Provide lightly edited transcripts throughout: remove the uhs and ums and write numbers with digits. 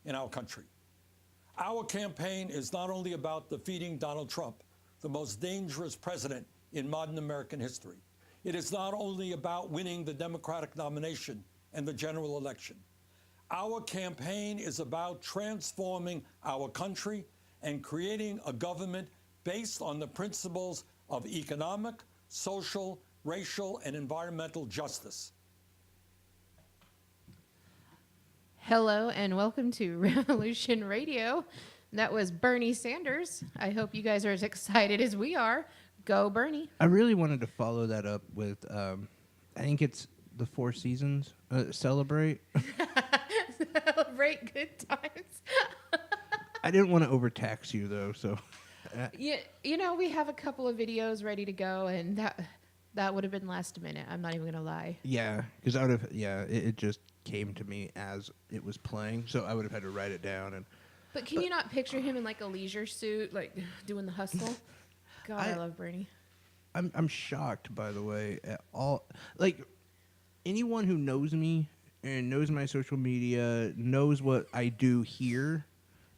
in our country. Our campaign is not only about defeating Donald Trump, the most dangerous president in modern American history. It is not only about winning the Democratic nomination and the general election. Our campaign is about transforming our country and creating a government based on the principles of economic, social, racial, and environmental justice. Hello and welcome to Revolution Radio. That was Bernie Sanders. I hope you guys are as excited as we are. Go Bernie. I really wanted to follow that up with, I think it's the Four Seasons. Celebrate. Celebrate good times. I didn't want to overtax you, though, so... Yeah, you know, we have a couple of videos ready to go, and that would have been last minute. I'm not even going to lie. Yeah, because it just came to me as it was playing, so I would have had to write it down. But can you not picture him in like a leisure suit, like doing the hustle? God, I love Bernie. I'm shocked, by the way, at all. Like, anyone who knows me and knows my social media, knows what I do here,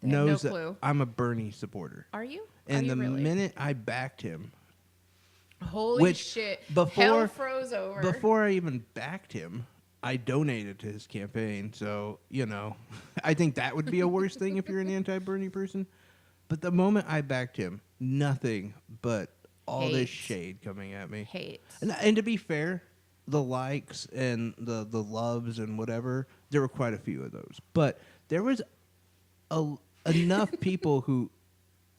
knows that I'm a Bernie supporter. Are you? And the really? minute I backed him, holy shit, hell froze over. Before I even backed him, I donated to his campaign. So, you know, I think that would be a worse thing if you're an anti-Bernie person. But the moment I backed him, nothing but all this shade coming at me. Hate. And to be fair, the likes and the loves and whatever, there were quite a few of those. But there was enough people who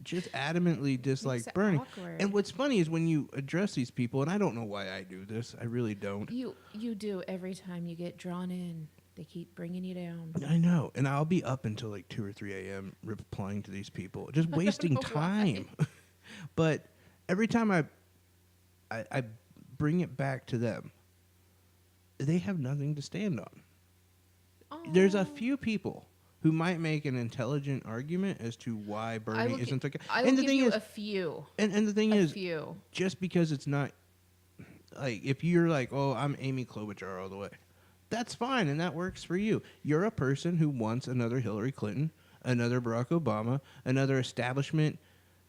just adamantly disliked Bernie. Awkward. And what's funny is when you address these people, and I don't know why I do this, I really don't. You do every time you get drawn in. They keep bringing you down. I know, and I'll be up until like 2 or 3 a.m. replying to these people, just wasting time. But every time I bring it back to them, they have nothing to stand on. Oh. There's a few people who might make an intelligent argument as to why Bernie isn't okay. I will give you a few. And the thing is, few. Just because it's not, like, if you're like, oh, I'm Amy Klobuchar all the way, that's fine, and that works for you. You're a person who wants another Hillary Clinton, another Barack Obama, another establishment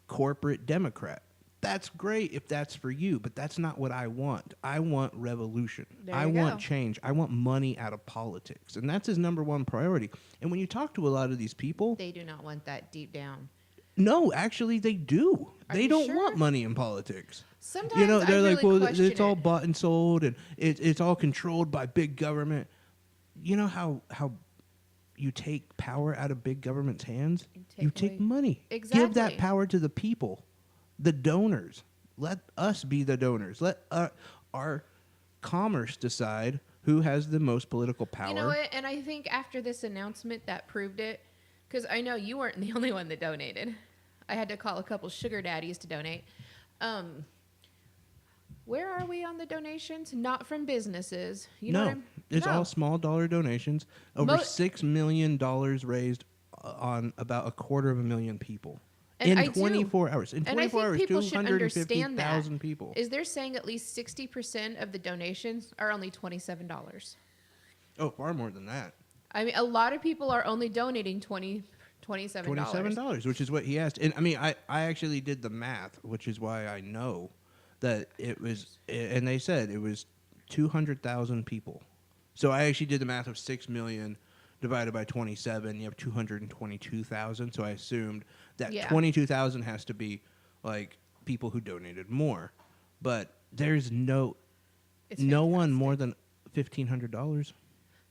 corporate Democrat. That's great if that's for you, but that's not what I want. I want revolution. I want change. I want money out of politics. And that's his number one priority. And when you talk to a lot of these people... They do not want that deep down. No, actually, they do. They don't want money in politics. Sometimes they're like, well, it's all bought and sold, and it's all controlled by big government. You know how you take power out of big government's hands? You take money. Exactly. Give that power to the people. The donors. Let us be the donors. Let our commerce decide who has the most political power. You know what? And I think after this announcement, that proved it. Because I know you weren't the only one that donated. I had to call a couple sugar daddies to donate. Where are we on the donations? Not from businesses. You know what it's all small dollar donations. Over $6 million raised on about 250,000 people. And in 24 hours. In 24 hours, people should understand 250,000 people. Is they're saying at least 60% of the donations are only $27? Oh, far more than that. I mean, a lot of people are only donating $27. $27, which is what he asked. And I mean, I actually did the math, which is why I know that it was, and they said it was 200,000 people. So I actually did the math of 6 million divided by 27, you have 222,000. So I assumed that 22,000 has to be like people who donated more. But there's no one more than $1,500.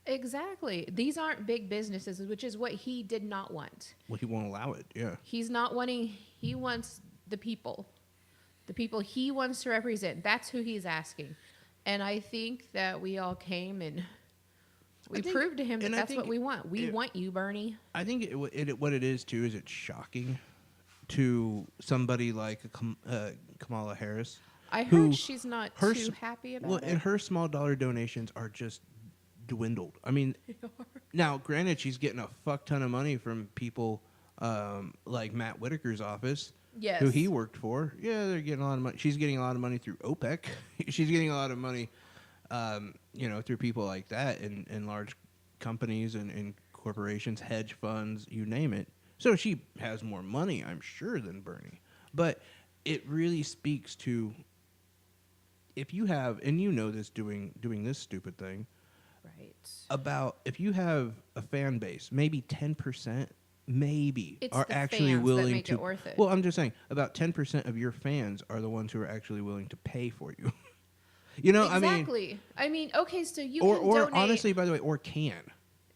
Exactly. These aren't big businesses, which is what he did not want. Well, he won't allow it, yeah. He's not wanting, he wants the people. The people he wants to represent. That's who he's asking. And I think that we all came and we proved to him that that's what we want. We want you, Bernie. I think what it is, too, is it's shocking to somebody like Kamala Harris. I heard she's not too happy about it. And her small dollar donations are just dwindled. I mean, now, granted, she's getting a fuck ton of money from people like Matt Whitaker's office, who he worked for. Yeah, they're getting a lot of money. She's getting a lot of money through OPEC. She's getting a lot of money, through people like that in large companies and corporations, hedge funds, you name it. So she has more money, I'm sure, than Bernie. But it really speaks to, if you have, and you know this doing this stupid thing, Right. about if you have a fan base, maybe 10%, maybe It's are the actually fans that willing make to. it worth it. Well, I'm just saying, about 10% of your fans are the ones who are actually willing to pay for you. You know, exactly. I mean, okay, so you or can donate. honestly, by the way, or can.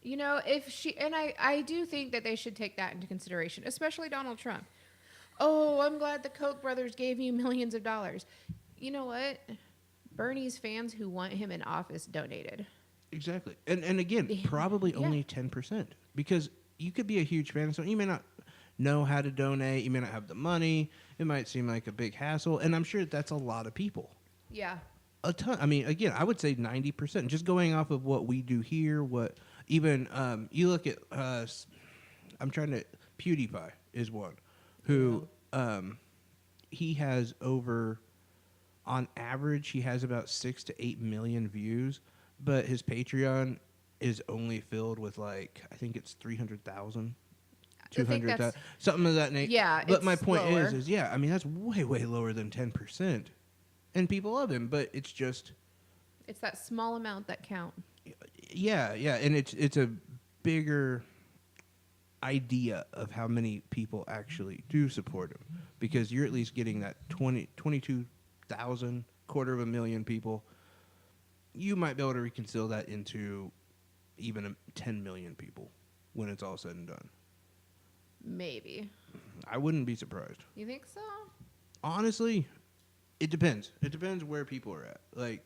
You know, if she, and I do think that they should take that into consideration, especially Donald Trump. Oh, I'm glad the Koch brothers gave you millions of dollars. You know what? Bernie's fans who want him in office donated. Exactly. And again, probably only 10%. Because you could be a huge fan, so you may not know how to donate, you may not have the money, it might seem like a big hassle, and I'm sure that's a lot of people. Yeah. A ton. I mean, again, I would say 90%. Just going off of what we do here, what even you look at. I'm trying to. PewDiePie is one who he has over. On average, he has about 6 to 8 million views, but his Patreon is only filled with like I think it's 300,000. 200,000, something of that nature. Yeah, but my point lower. is yeah, I mean that's way lower than 10%. And people love him, but it's just... It's that small amount that count. Yeah, and it's a bigger idea of how many people actually do support him. Because you're at least getting that 22,000, 250,000 people. You might be able to reconcile that into even 10 million people when it's all said and done. Maybe. I wouldn't be surprised. You think so? Honestly... It depends. It depends where people are at. Like,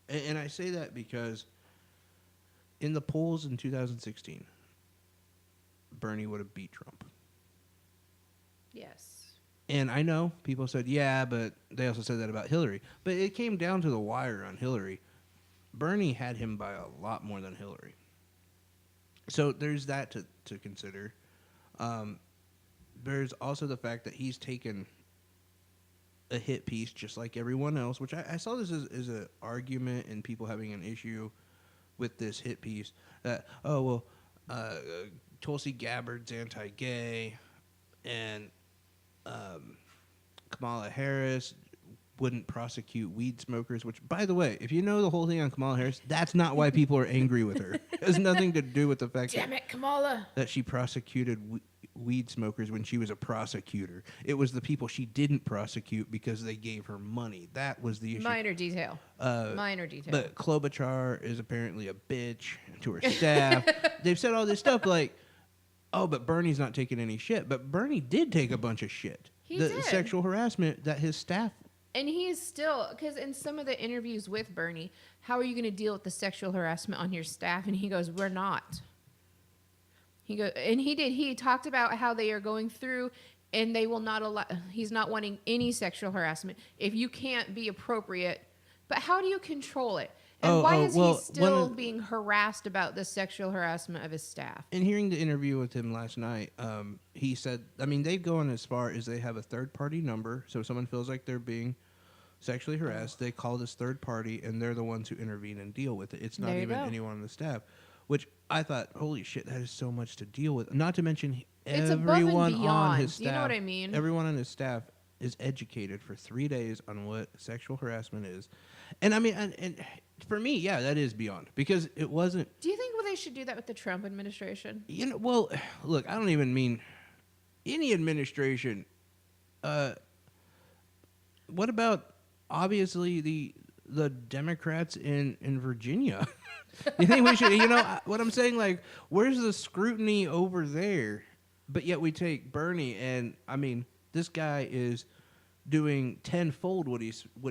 and I say that because in the polls in 2016, Bernie would have beat Trump. Yes. And I know people said, yeah, but they also said that about Hillary. But it came down to the wire on Hillary. Bernie had him by a lot more than Hillary. So there's that to consider. There's also the fact that he's taken a hit piece just like everyone else, which I saw this as an argument and people having an issue with this hit piece. That, Tulsi Gabbard's anti-gay, and Kamala Harris wouldn't prosecute weed smokers, which, by the way, if you know the whole thing on Kamala Harris, that's not why people are angry with her. It has nothing to do with the fact Kamala, that she prosecuted weed smokers when she was a prosecutor. It was the people she didn't prosecute because they gave her money. That was the issue. Minor detail. But Klobuchar is apparently a bitch to her staff. They've said all this stuff like, oh, but Bernie's not taking any shit. But Bernie did take a bunch of shit. He did. The sexual harassment that his staff... And he's still, because in some of the interviews with Bernie, how are you going to deal with the sexual harassment on your staff? And he goes, we're not. He talked about how they are going through and they will not allow, he's not wanting any sexual harassment if you can't be appropriate. But how do you control it? And why is he still being harassed about the sexual harassment of his staff? In hearing the interview with him last night, he said, I mean, they've gone as far as they have a third-party number. So if someone feels like they're being sexually harassed, they call this third party, and they're the ones who intervene and deal with it. It's not even anyone on the staff, which I thought, holy shit, that is so much to deal with. Not to mention everyone on his staff. You know what I mean? Everyone on his staff is educated for 3 days on what sexual harassment is. And I mean, and for me, yeah, that is beyond, because it wasn't. Do you think they should do that with the Trump administration? You know, well, look, I don't even mean any administration. What about obviously the Democrats in Virginia? You think we should? You know what I'm saying? Like, where's the scrutiny over there? But yet we take Bernie, and I mean, this guy is doing tenfold what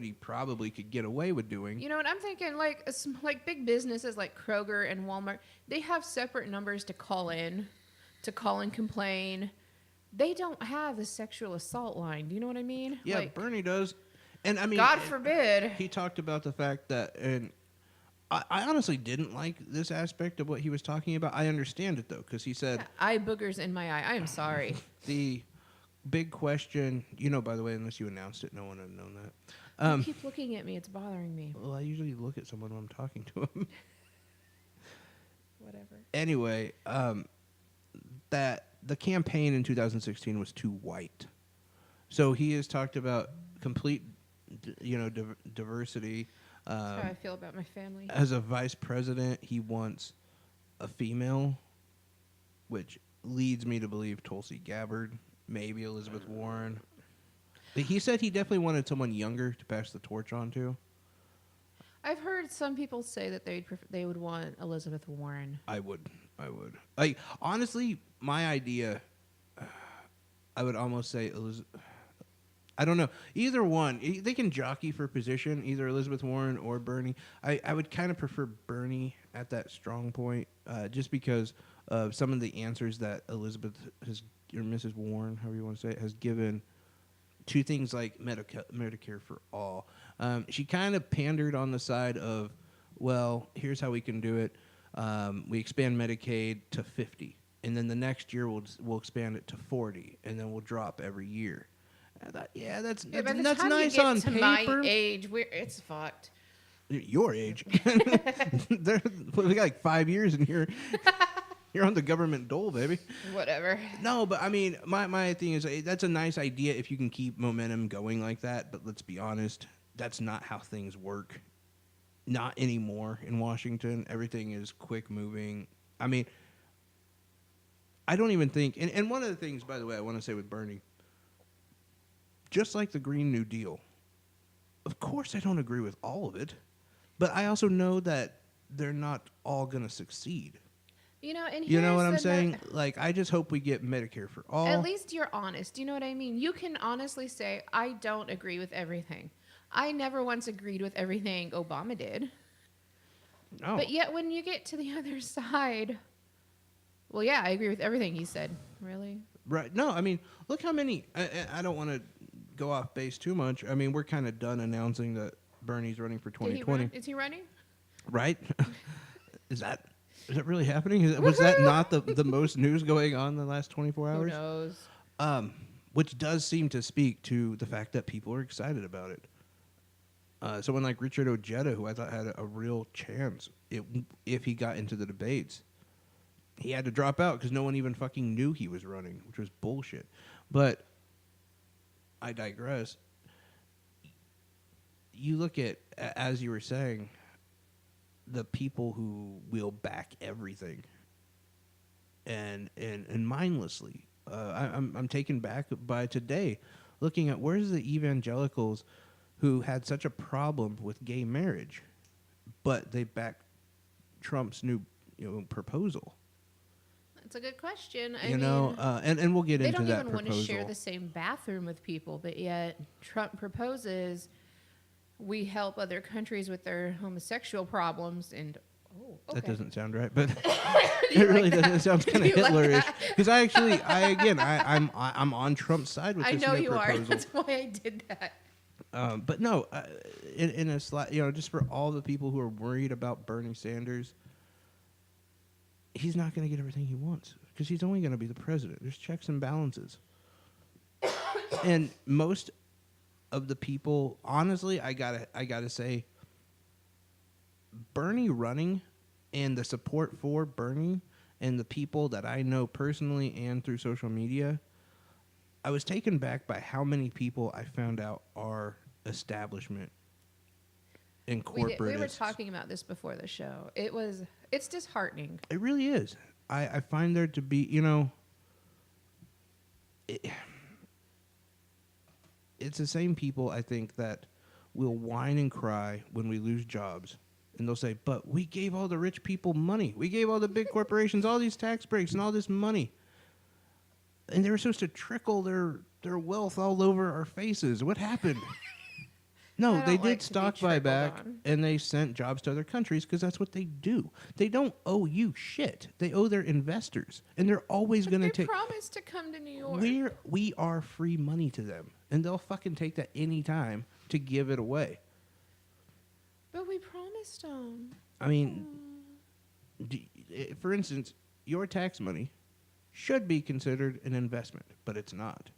he probably could get away with doing. You know what I'm thinking? Like big businesses like Kroger and Walmart, they have separate numbers to call and complain. They don't have a sexual assault line. Do you know what I mean? Yeah, like, Bernie does. And I mean, God forbid. He talked about the fact that, and I honestly didn't like this aspect of what he was talking about. I understand it though, because he said, eye boogers in my eye. I am sorry. The big question, you know, by the way, unless you announced it, no one would have known that. You keep looking at me. It's bothering me. Well, I usually look at someone when I'm talking to them. whatever. Anyway, that the campaign in 2016 was too white. So he has talked about complete, diversity. That's how I feel about my family. As a vice president, he wants a female, which leads me to believe Tulsi Gabbard, maybe Elizabeth Warren. But he said he definitely wanted someone younger to pass the torch on to. I've heard some people say that they would want Elizabeth Warren. I would. Like, honestly, my idea, I would almost say I don't know. Either one. They can jockey for position, either Elizabeth Warren or Bernie. I would kind of prefer Bernie at that strong point, just because of some of the answers that Elizabeth has, or Mrs. Warren, however you want to say it, has given to things like Medicare for all. She kind of pandered on the side of, well, here's how we can do it. We expand Medicaid to 50, and then the next year we'll expand it to 40, and then we'll drop every year. I thought, that's nice on paper. My age, it's fucked. Your age, we got like 5 years, and you're on the government dole, baby. Whatever. No, but I mean, my thing is that's a nice idea if you can keep momentum going like that. But let's be honest, that's not how things work. Not anymore in Washington. Everything is quick moving. I mean, I don't even think. And one of the things, by the way, I want to say with Bernie, just like the Green New Deal, of course I don't agree with all of it, but I also know that they're not all going to succeed. And you know what I'm saying? Like, I just hope we get Medicare for all. At least you're honest. You know what I mean? You can honestly say, I don't agree with everything. I never once agreed with everything Obama did. No. But yet when you get to the other side, well, yeah, I agree with everything he said. Really? Right. No, I mean, look how many... I don't want to go off base too much. I mean, we're kind of done announcing that Bernie's running for 2020. Is he running? Right? Is that really happening? Was that not the most news going on in the last 24 hours? Who knows? Which does seem to speak to the fact that people are excited about it. Someone like Richard Ojeda, who I thought had a real chance if he got into the debates, he had to drop out because no one even fucking knew he was running, which was bullshit. But I digress. You look at, as you were saying, the people who will back everything and mindlessly. I'm taken back by today looking at where's the evangelicals who had such a problem with gay marriage, but they backed Trump's new proposal. That's a good question. And we'll get into that proposal. They don't even want to share the same bathroom with people, but yet Trump proposes we help other countries with their homosexual problems, and okay. That doesn't sound right, but it really doesn't. It sounds kind of Hitlerish. Because I'm on Trump's side with this new proposal. I know you are. That's why I did that. But no, in a just for all the people who are worried about Bernie Sanders, he's not going to get everything he wants because he's only going to be the president. There's checks and balances, and most of the people, honestly, I gotta say, Bernie running and the support for Bernie and the people that I know personally and through social media, I was taken back by how many people I found out are establishment and corporate. We were talking about this before the show. It's disheartening. It really is. I find there to be, it's the same people, I think, that will whine and cry when we lose jobs. And they'll say, but we gave all the rich people money. We gave all the big corporations all these tax breaks and all this money. And they were supposed to trickle their wealth all over our faces. What happened? No, they did stock buyback, and they sent jobs to other countries because that's what they do. They don't owe you shit. They owe their investors, and they're always going to take. They promised to come to New York. We are free money to them, and they'll fucking take that any time to give it away. But we promised them. I mean, for instance, your tax money should be considered an investment, but it's not.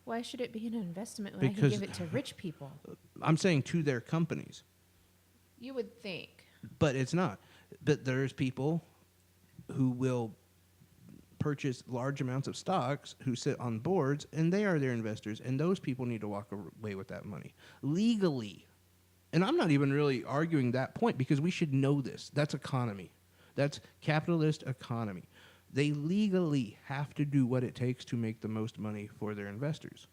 Why should it be an investment when I can give it to rich people? I'm saying to their companies. You would think. But it's not. But there's people who will purchase large amounts of stocks, who sit on boards, and they are their investors, and those people need to walk away with that money legally. And I'm not even really arguing that point because we should know this. That's economy. That's capitalist economy. They legally have to do what it takes to make the most money for their investors.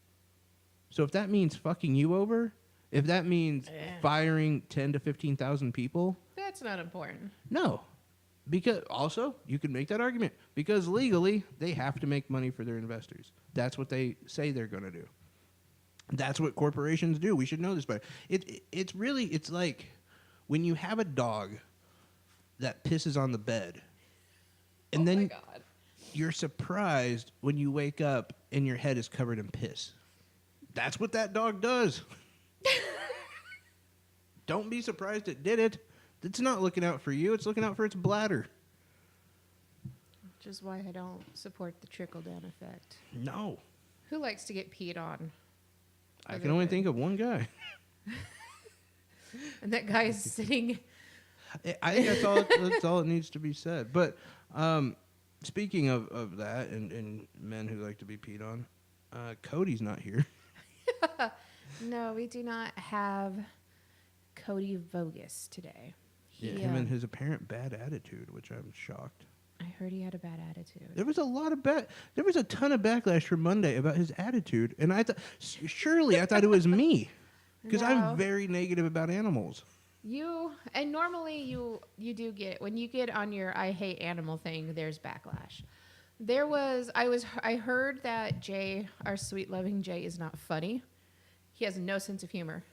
So if that means fucking you over, if that means firing 10 to 15,000 people, that's not important. No. Because also, you can make that argument because legally they have to make money for their investors. That's what they say they're going to do. That's what corporations do. We should know this, but it's like when you have a dog that pisses on the bed, and then you're surprised when you wake up and your head is covered in piss. That's what that dog does. Don't be surprised it did it. It's not looking out for you. It's looking out for its bladder. Which is why I don't support the trickle-down effect. No. Who likes to get peed on? I can only think of one guy. And that guy is sitting... I think that's all it needs to be said. But speaking of that and men who like to be peed on, Cody's not here. No, we do not have Cody Vogus today. Him and his apparent bad attitude, which I'm shocked. I heard he had a bad attitude. There was a ton of backlash from Monday about his attitude, and I thought it was me because I'm very negative about animals. Normally you do get when you get on your I hate animal thing. There's backlash. I heard that Jay, our sweet loving Jay, is not funny. He has no sense of humor.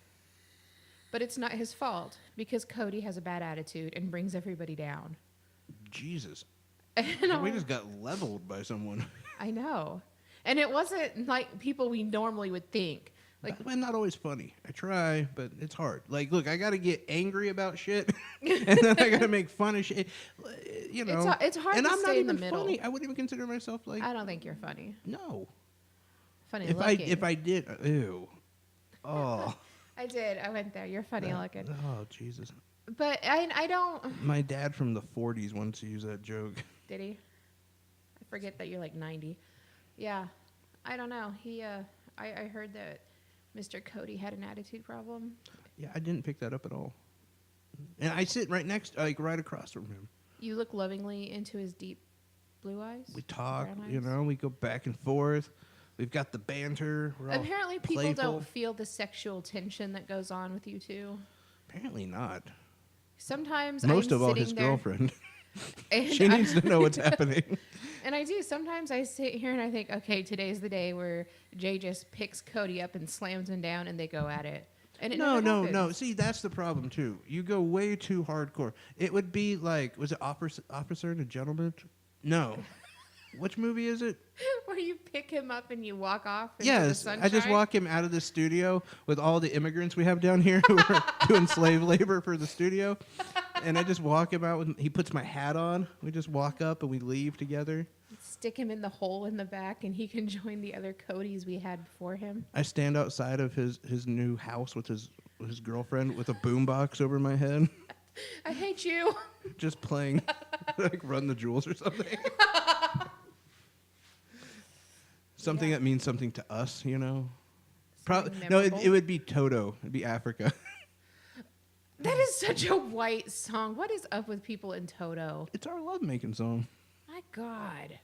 But it's not his fault because Cody has a bad attitude and brings everybody down. Jesus. We just got leveled by someone. I know. And it wasn't like people we normally would think. Like, I'm not always funny. I try, but it's hard. Like, look, I got to get angry about shit, and then I got to make fun of shit. You know, it's hard and to I'm stay not in the even middle. funny. I wouldn't even consider myself like. I don't think you're funny. No. Funny if looking. If I did, ew. Oh. I did. I went there. You're funny looking. Oh, Jesus. But I don't. My dad from the 40s once used that joke. Did he? I forget that you're like 90. Yeah. I don't know. I heard that Mr. Cody had an attitude problem. Yeah, I didn't pick that up at all. And I sit right right across from him. You look lovingly into his deep blue eyes. We talk, we go back and forth. We've got the banter. Apparently people playful. don't feel the sexual tension that goes on with you two. Apparently not. Sometimes Most I'm of all sitting his there, girlfriend. She needs to know what's happening. And I do. Sometimes I sit here and I think, okay, today's the day where Jay just picks Cody up and slams him down and they go at it. And No. See, that's the problem, too. You go way too hardcore. It would be like, was it Officer and a Gentleman? No. Which movie is it? Where you pick him up and you walk off into the Yes, sunshine? I just walk him out of the studio with all the immigrants we have down here who are doing slave labor for the studio. And I just walk him out. He puts my hat on. We just walk up and we leave together. Stick him in the hole in the back and he can join the other Codys we had before him. I stand outside of his new house with his girlfriend with a boombox over my head. I hate you. Just playing like Run the Jewels or something. Something that means something to us, you know? No, it would be Toto. It'd be Africa. That is such a white song. What is up with people in Toto? It's our love-making song. My God.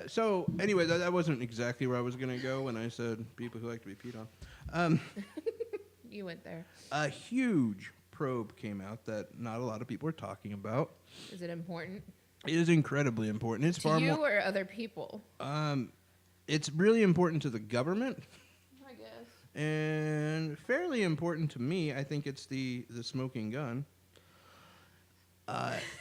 So, anyway, that wasn't exactly where I was going to go when I said people who like to be peed on. You went there. A huge probe came out that not a lot of people are talking about. Is it important? It is incredibly important. It's to you or other people? It's really important to the government. I guess. And fairly important to me. I think it's the smoking gun.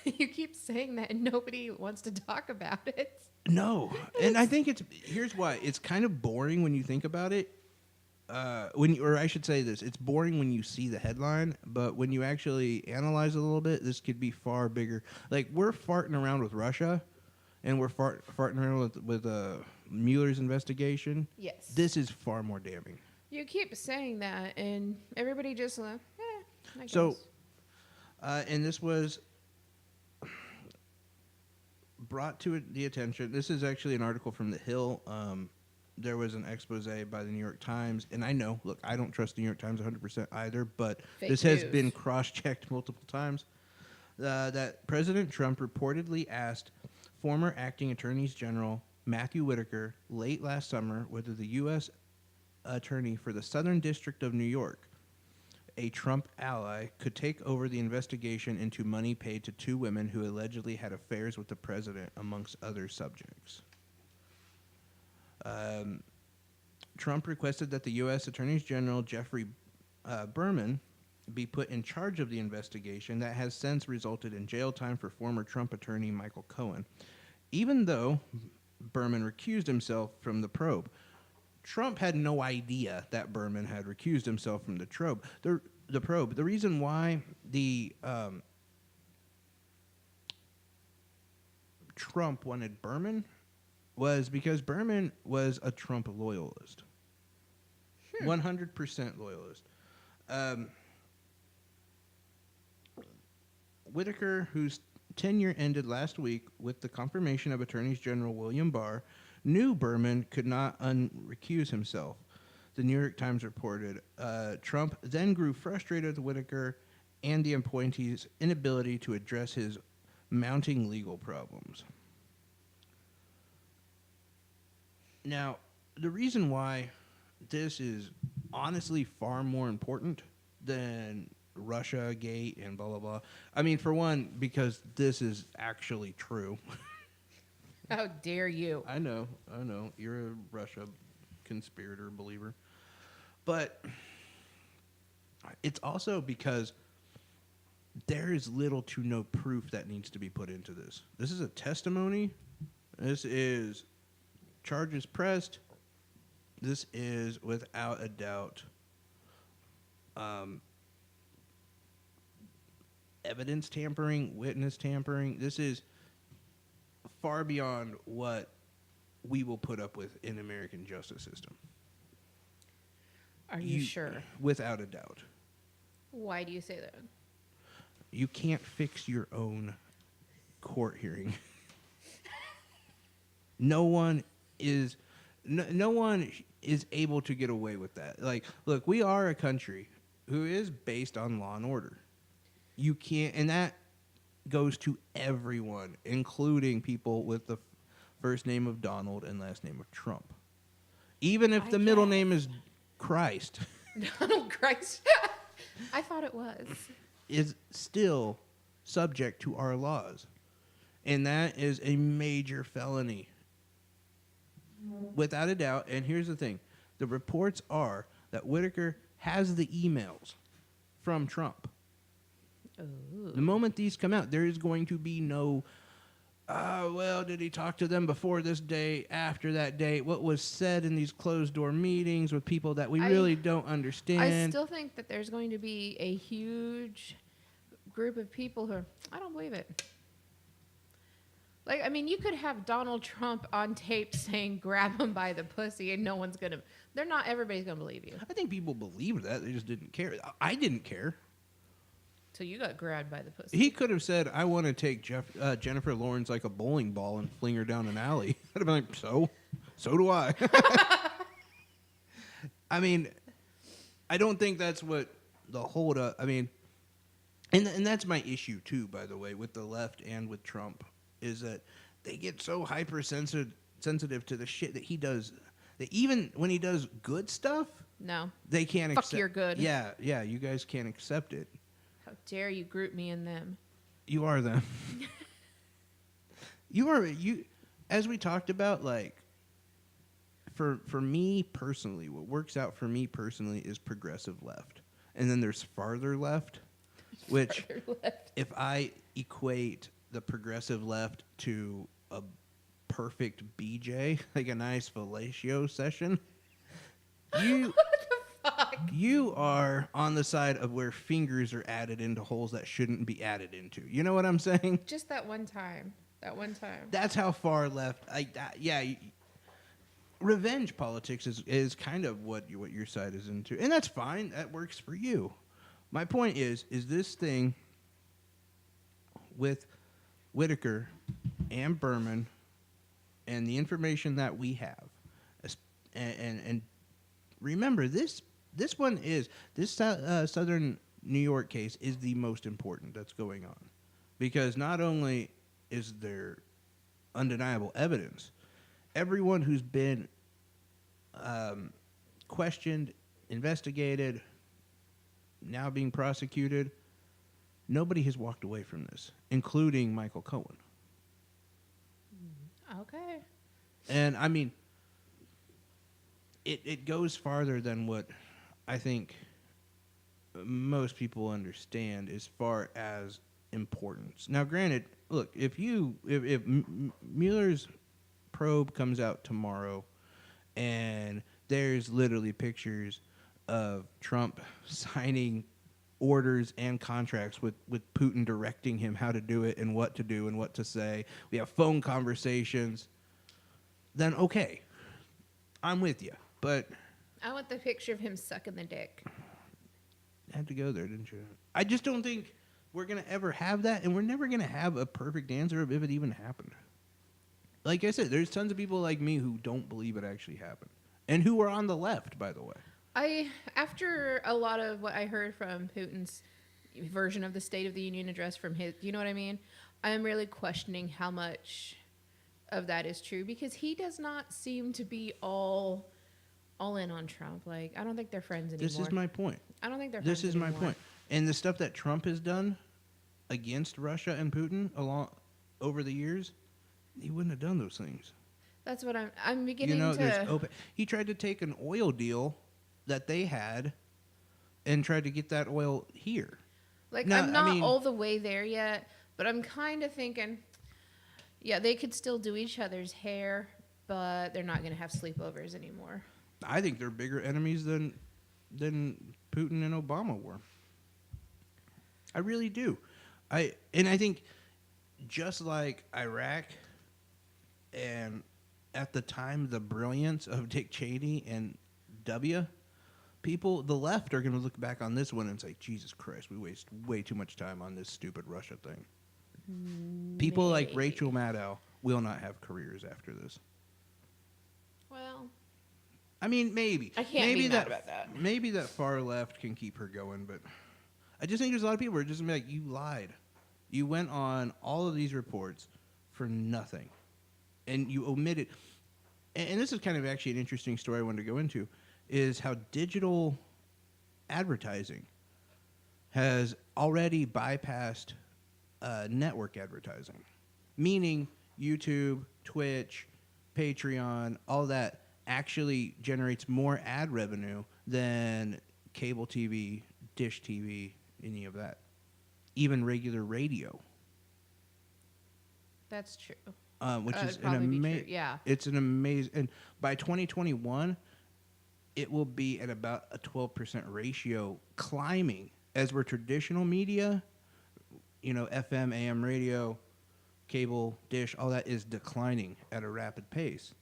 You keep saying that and nobody wants to talk about it. No. And I think here's why. It's kind of boring when you think about it. Or I should say this, it's boring when you see the headline, but when you actually analyze it a little bit, this could be far bigger. Like, we're farting around with Russia, and we're farting around with Mueller's investigation. Yes. This is far more damning. You keep saying that, and everybody just, I guess. So, and this was, brought to the attention. This is actually an article from The Hill. There was an expose by the New York Times, and I know, look, I don't trust the New York Times 100% either, but this has been cross-checked multiple times, that President Trump reportedly asked former acting attorneys general Matthew Whitaker late last summer whether the U.S. attorney for the Southern District of New York, a Trump ally, could take over the investigation into money paid to two women who allegedly had affairs with the president, amongst other subjects. Trump requested that the U.S. Attorney General Jeffrey Berman be put in charge of the investigation that has since resulted in jail time for former Trump attorney Michael Cohen. Even though Berman recused himself from the probe, Trump had no idea that Berman had recused himself from the probe. The reason why the Trump wanted Berman was because Berman was a Trump loyalist. 100% loyalist. Whitaker, whose tenure ended last week with the confirmation of Attorney General William Barr, knew Berman could not unrecuse himself. The New York Times reported. Trump then grew frustrated with Whitaker and the appointee's inability to address his mounting legal problems. Now, the reason why this is honestly far more important than Russia Gate and blah, blah, blah. I mean, for one, because this is actually true. How dare you? I know. You're a Russia conspirator believer. But it's also because there is little to no proof that needs to be put into this. This is a testimony. This is charges pressed. This is, without a doubt, evidence tampering, witness tampering. This is far beyond what we will put up with in the American justice system. Are you sure? Without a doubt. Why do you say that? You can't fix your own court hearing. No one is able to get away with that. Like, look, we are a country who is based on law and order. You can't, and that goes to everyone, including people with the first name of Donald and last name of Trump. Even if the middle name is Christ. Donald Christ. I thought it was. Is still subject to our laws. And that is a major felony. Without a doubt. And here's the thing. The reports are that Whitaker has the emails from Trump. Ooh. The moment these come out, there is going to be no, well, did he talk to them before this date, after that date? What was said in these closed-door meetings with people that we really don't understand? I still think that there's going to be a huge group of people who are, I don't believe it. Like, I mean, you could have Donald Trump on tape saying, grab him by the pussy, and no one's going to, everybody's going to believe you. I think people believed that. They just didn't care. I didn't care. So you got grabbed by the pussy. He could have said, I want to take Jennifer Lawrence like a bowling ball and fling her down an alley. I'd have been like, so do I. I mean, I don't think that's what the holdup, I mean, and that's my issue too, by the way, with the left and with Trump, is that they get so hypersensitive to the shit that he does, that even when he does good stuff, no, they can't accept. Fuck, you're good. Yeah, you guys can't accept it. How dare you group me in them? You are them. You as we talked about, like, for me personally, what works out for me personally is progressive left. And then there's farther left, which if I equate the progressive left to a perfect BJ, like a nice fellatio session, you are on the side of where fingers are added into holes that shouldn't be added into. You know what I'm saying? Just that one time. That's how far left. Revenge politics is kind of what your side is into, and that's fine. That works for you. My point is this thing with Whitaker and Berman and the information that we have, and remember this one is this Southern New York case is the most important that's going on, because not only is there undeniable evidence, everyone who's been questioned, investigated, now being prosecuted, nobody has walked away from this, including Michael Cohen. Okay. And I mean, it goes farther than what I think most people understand as far as importance. Now, granted, look, if Mueller's probe comes out tomorrow and there's literally pictures of Trump signing orders and contracts with Putin directing him how to do it and what to do and what to say, we have phone conversations, then okay, I'm with you. But I want the picture of him sucking the dick. Had to go there, didn't you? I just don't think we're going to ever have that, and we're never going to have a perfect answer of if it even happened. Like I said, there's tons of people like me who don't believe it actually happened, and who are on the left, by the way. After a lot of what I heard from Putin's version of the State of the Union address from his, you know what I mean? I'm really questioning how much of that is true, because he does not seem to be all in on Trump. Like, I don't think they're friends anymore. This is my point. I don't think they're friends This is anymore. my point. And the stuff that Trump has done against Russia and Putin over the years, he wouldn't have done those things. That's what I'm beginning to... There's he tried to take an oil deal that they had and tried to get that oil here. Like, now, I'm not all the way there yet, but I'm kind of thinking, yeah, they could still do each other's hair, but they're not going to have sleepovers anymore. I think they're bigger enemies than Putin and Obama were. I really do. I think just like Iraq and at the time the brilliance of Dick Cheney and W, people, the left are going to look back on this one and say, Jesus Christ, we waste way too much time on this stupid Russia thing. People like Rachel Maddow will not have careers after this. Well, I mean, maybe. I can't be mad about that. Maybe that far left can keep her going, but I just think there's a lot of people who are just going to be like, you lied. You went on all of these reports for nothing. And you omitted. And this is kind of actually an interesting story I wanted to go into, is how digital advertising has already bypassed network advertising. Meaning YouTube, Twitch, Patreon, all that actually generates more ad revenue than cable TV, dish TV, any of that. Even regular radio. that's true. Which is Yeah. It's an amazing. And by 2021, it will be at about a 12% ratio, climbing as we're traditional media. FM, AM radio, cable, dish, all that is declining at a rapid pace.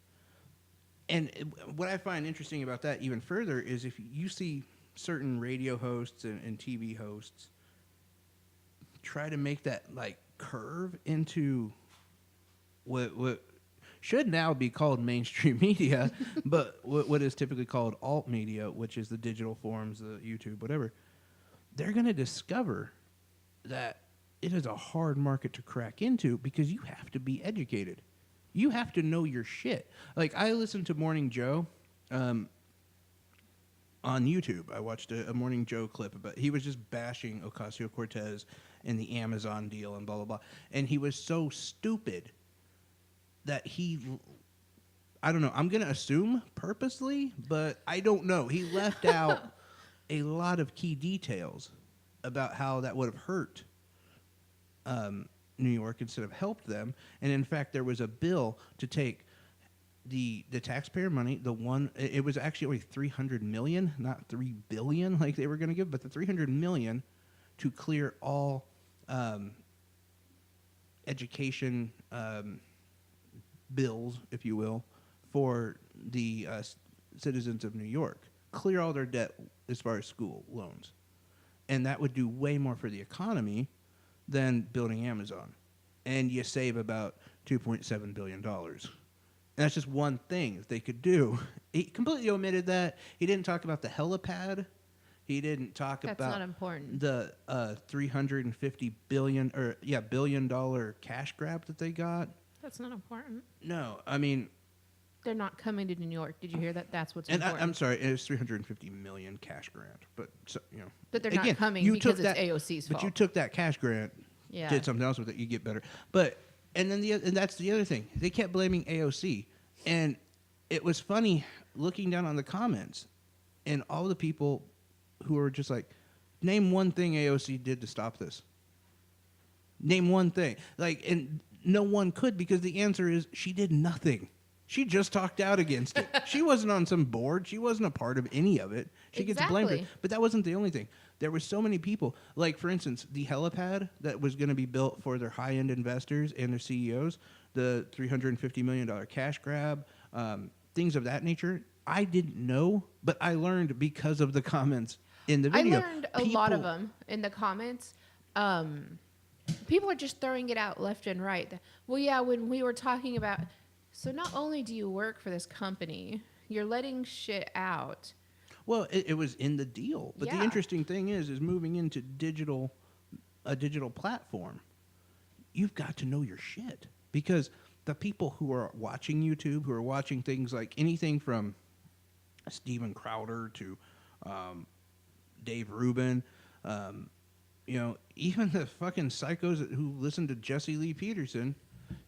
And what I find interesting about that even further is if you see certain radio hosts and TV hosts try to make that like curve into what should now be called mainstream media, but what is typically called alt media, which is the digital forms, the YouTube, whatever, they're going to discover that it is a hard market to crack into because you have to be educated. You have to know your shit. Like, I listened to Morning Joe on YouTube. I watched a Morning Joe clip about he was just bashing Ocasio-Cortez and the Amazon deal and blah, blah, blah. And he was so stupid that I don't know, I'm going to assume purposely, but I don't know. He left out a lot of key details about how that would have hurt New York instead of helped them. And in fact, there was a bill to take the taxpayer money, it was actually only $300 million, not $3 billion like they were going to give, but the $300 million to clear all education bills, if you will, for the citizens of New York. Clear all their debt as far as school loans. And that would do way more for the economy than building Amazon. And you save about $2.7 billion. And that's just one thing that they could do. He completely omitted that. He didn't talk about the helipad. He didn't talk That's about not important. the $350 billion cash grab that they got. That's not important. No, I mean, They're not coming to New York. Did you hear that? That's what's and important. I'm sorry, it was $350 million cash grant, but But they're again, not coming you because took it's that, AOC's fault. But you took that cash grant, Yeah. did something else with it, you get better. But and that's the other thing. They kept blaming AOC, and it was funny looking down on the comments, and all the people who were just like, name one thing AOC did to stop this. Name one thing. Like, and no one could, because the answer is she did nothing. She just talked out against it. She wasn't on some board. She wasn't a part of any of it. She gets blamed for it. Exactly. But that wasn't the only thing. There were so many people. Like, for instance, the helipad that was going to be built for their high-end investors and their CEOs, the $350 million cash grab, things of that nature. I didn't know, but I learned because of the comments in the video. I learned a lot of them in the comments. People are just throwing it out left and right. Well, yeah, when we were talking about... So not only do you work for this company, you're letting shit out. Well, it was in the deal. But the Yeah. interesting thing is moving into a digital platform, you've got to know your shit. Because the people who are watching YouTube, who are watching things like anything from Steven Crowder to Dave Rubin, even the fucking psychos who listen to Jesse Lee Peterson,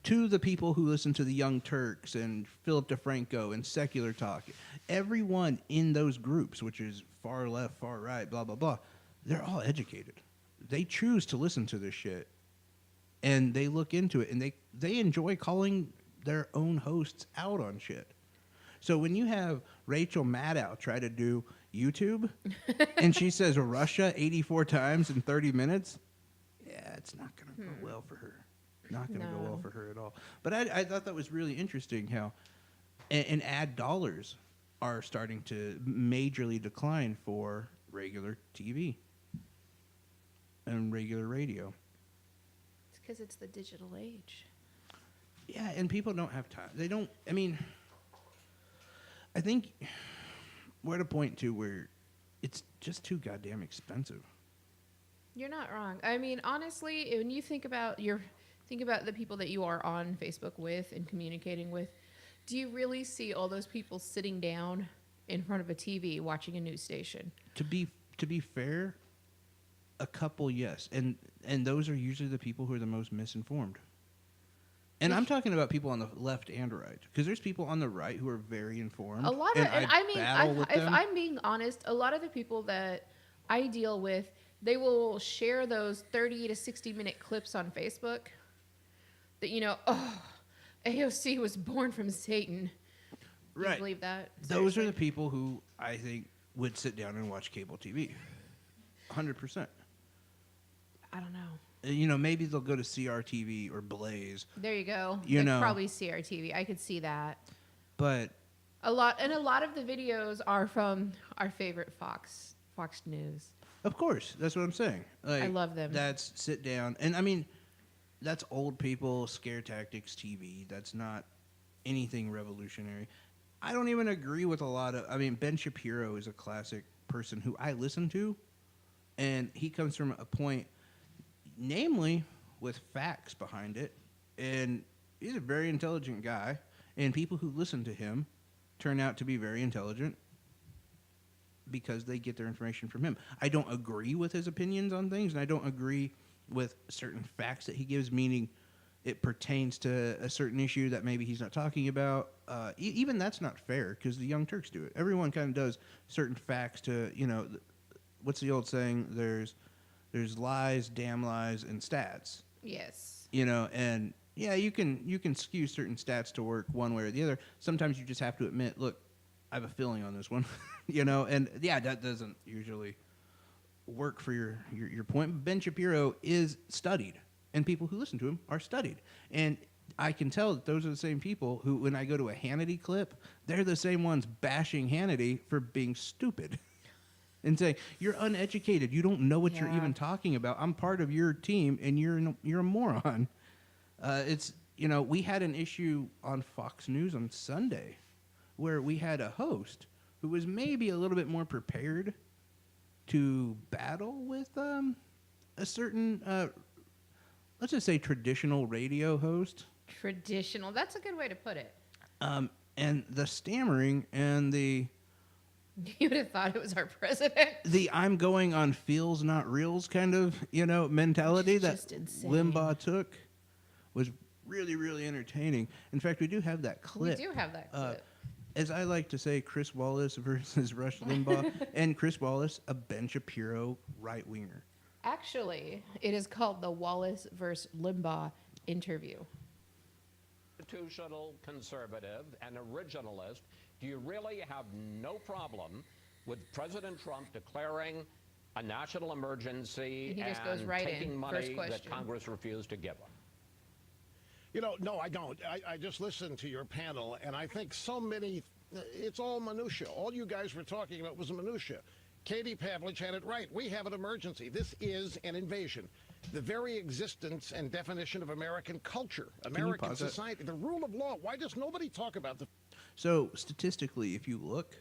to the people who listen to the Young Turks and Philip DeFranco and Secular Talk, everyone in those groups, which is far left, far right, blah, blah, blah, they're all educated. They choose to listen to this shit, and they look into it, and they enjoy calling their own hosts out on shit. So when you have Rachel Maddow try to do YouTube, and she says Russia 84 times in 30 minutes, yeah, it's not going to go well for her. Not going to go well for her at all. But I thought that was really interesting how and ad dollars are starting to majorly decline for regular TV and regular radio. It's because it's the digital age. Yeah, and people don't have time. They don't, I mean, I think we're at a point, too, where it's just too goddamn expensive. You're not wrong. I mean, honestly, when you think about the people that you are on Facebook with and communicating with, do you really see all those people sitting down in front of a TV watching a news station? To be fair, a couple, yes. And those are usually the people who are the most misinformed. And I'm talking about people on the left and right, because there's people on the right who are very informed. A lot of, if I'm being honest, a lot of the people that I deal with, they will share those 30 to 60 minute clips on Facebook that, AOC was born from Satan. Do you believe that? Those are the people who I think would sit down and watch cable TV. 100%. I don't know. Maybe they'll go to CRTV or Blaze. There you go. Probably CRTV. I could see that. But a lot of the videos are from our favorite Fox News. Of course, that's what I'm saying. I love them. That's sit down, and I mean, that's old people scare tactics TV. That's not anything revolutionary. I don't even agree with a lot of. I mean, Ben Shapiro is a classic person who I listen to, and he comes from a point, namely with facts behind it, and he's a very intelligent guy, and people who listen to him turn out to be very intelligent because they get their information from him. I don't agree with his opinions on things, and I don't agree with certain facts that he gives, meaning it pertains to a certain issue that maybe he's not talking about. Even that's not fair, because the Young Turks do it. Everyone kind of does certain facts to, what's the old saying? There's lies, damn lies, and stats. Yes. And yeah, you can skew certain stats to work one way or the other. Sometimes you just have to admit, look, I have a feeling on this one, and yeah, that doesn't usually work for your point. But Ben Shapiro is studied, and people who listen to him are studied. And I can tell that those are the same people who, when I go to a Hannity clip, they're the same ones bashing Hannity for being stupid and saying, you're uneducated. You don't know what you're even talking about. I'm part of your team, and you're a moron. It's, we had an issue on Fox News on Sunday where we had a host who was maybe a little bit more prepared to battle with a certain, let's just say, traditional radio host. Traditional. That's a good way to put it. And the stammering and the... You would have thought it was our president. The I'm going on feels not reals kind of, mentality that Limbaugh took was really, really entertaining. In fact, we do have that clip. We do have that clip. As I like to say, Chris Wallace versus Rush Limbaugh, and Chris Wallace, a Ben Shapiro right-winger. Actually, it is called the Wallace versus Limbaugh interview. Institutional conservative and originalist, do you really have no problem with President Trump declaring a national emergency He just and goes right taking in. money First that question. Congress refused to give him? No, I don't. I just listened to your panel, and I think so many, it's all minutia. All you guys were talking about was minutia. Katie Pavlich had it right. We have an emergency. This is an invasion. The very existence and definition of American culture, American society, the rule of law. Why does nobody talk about the... So, statistically, if you look,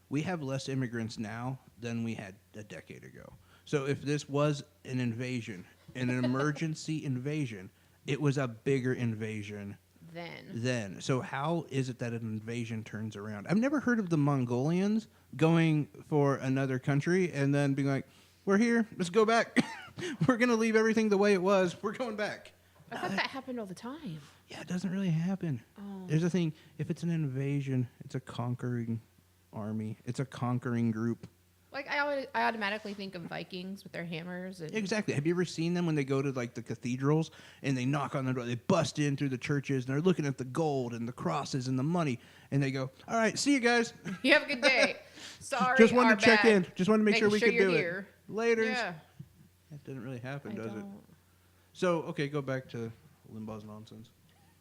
we have less immigrants now than we had a decade ago. So if this was an invasion, an emergency invasion, it was a bigger invasion then. So how is it that an invasion turns around? I've never heard of the Mongolians going for another country and then being like, we're here, let's go back. We're going to leave everything the way it was. We're going back. I thought that happened all the time. Yeah, it doesn't really happen. Oh. There's a thing, if it's an invasion, it's a conquering army. It's a conquering group. Like, I automatically think of Vikings with their hammers. And Exactly. Have you ever seen them when they go to, like, the cathedrals and they knock on the door? They bust in through the churches, and they're looking at the gold and the crosses and the money, and they go, all right, see you guys. You have a good day. Sorry, Just wanted to check bad. in. Just wanted to make sure we could you're do here. it. Later. Yeah. That doesn't really happen, I does it? don't. So, okay, go back to Limbaugh's nonsense.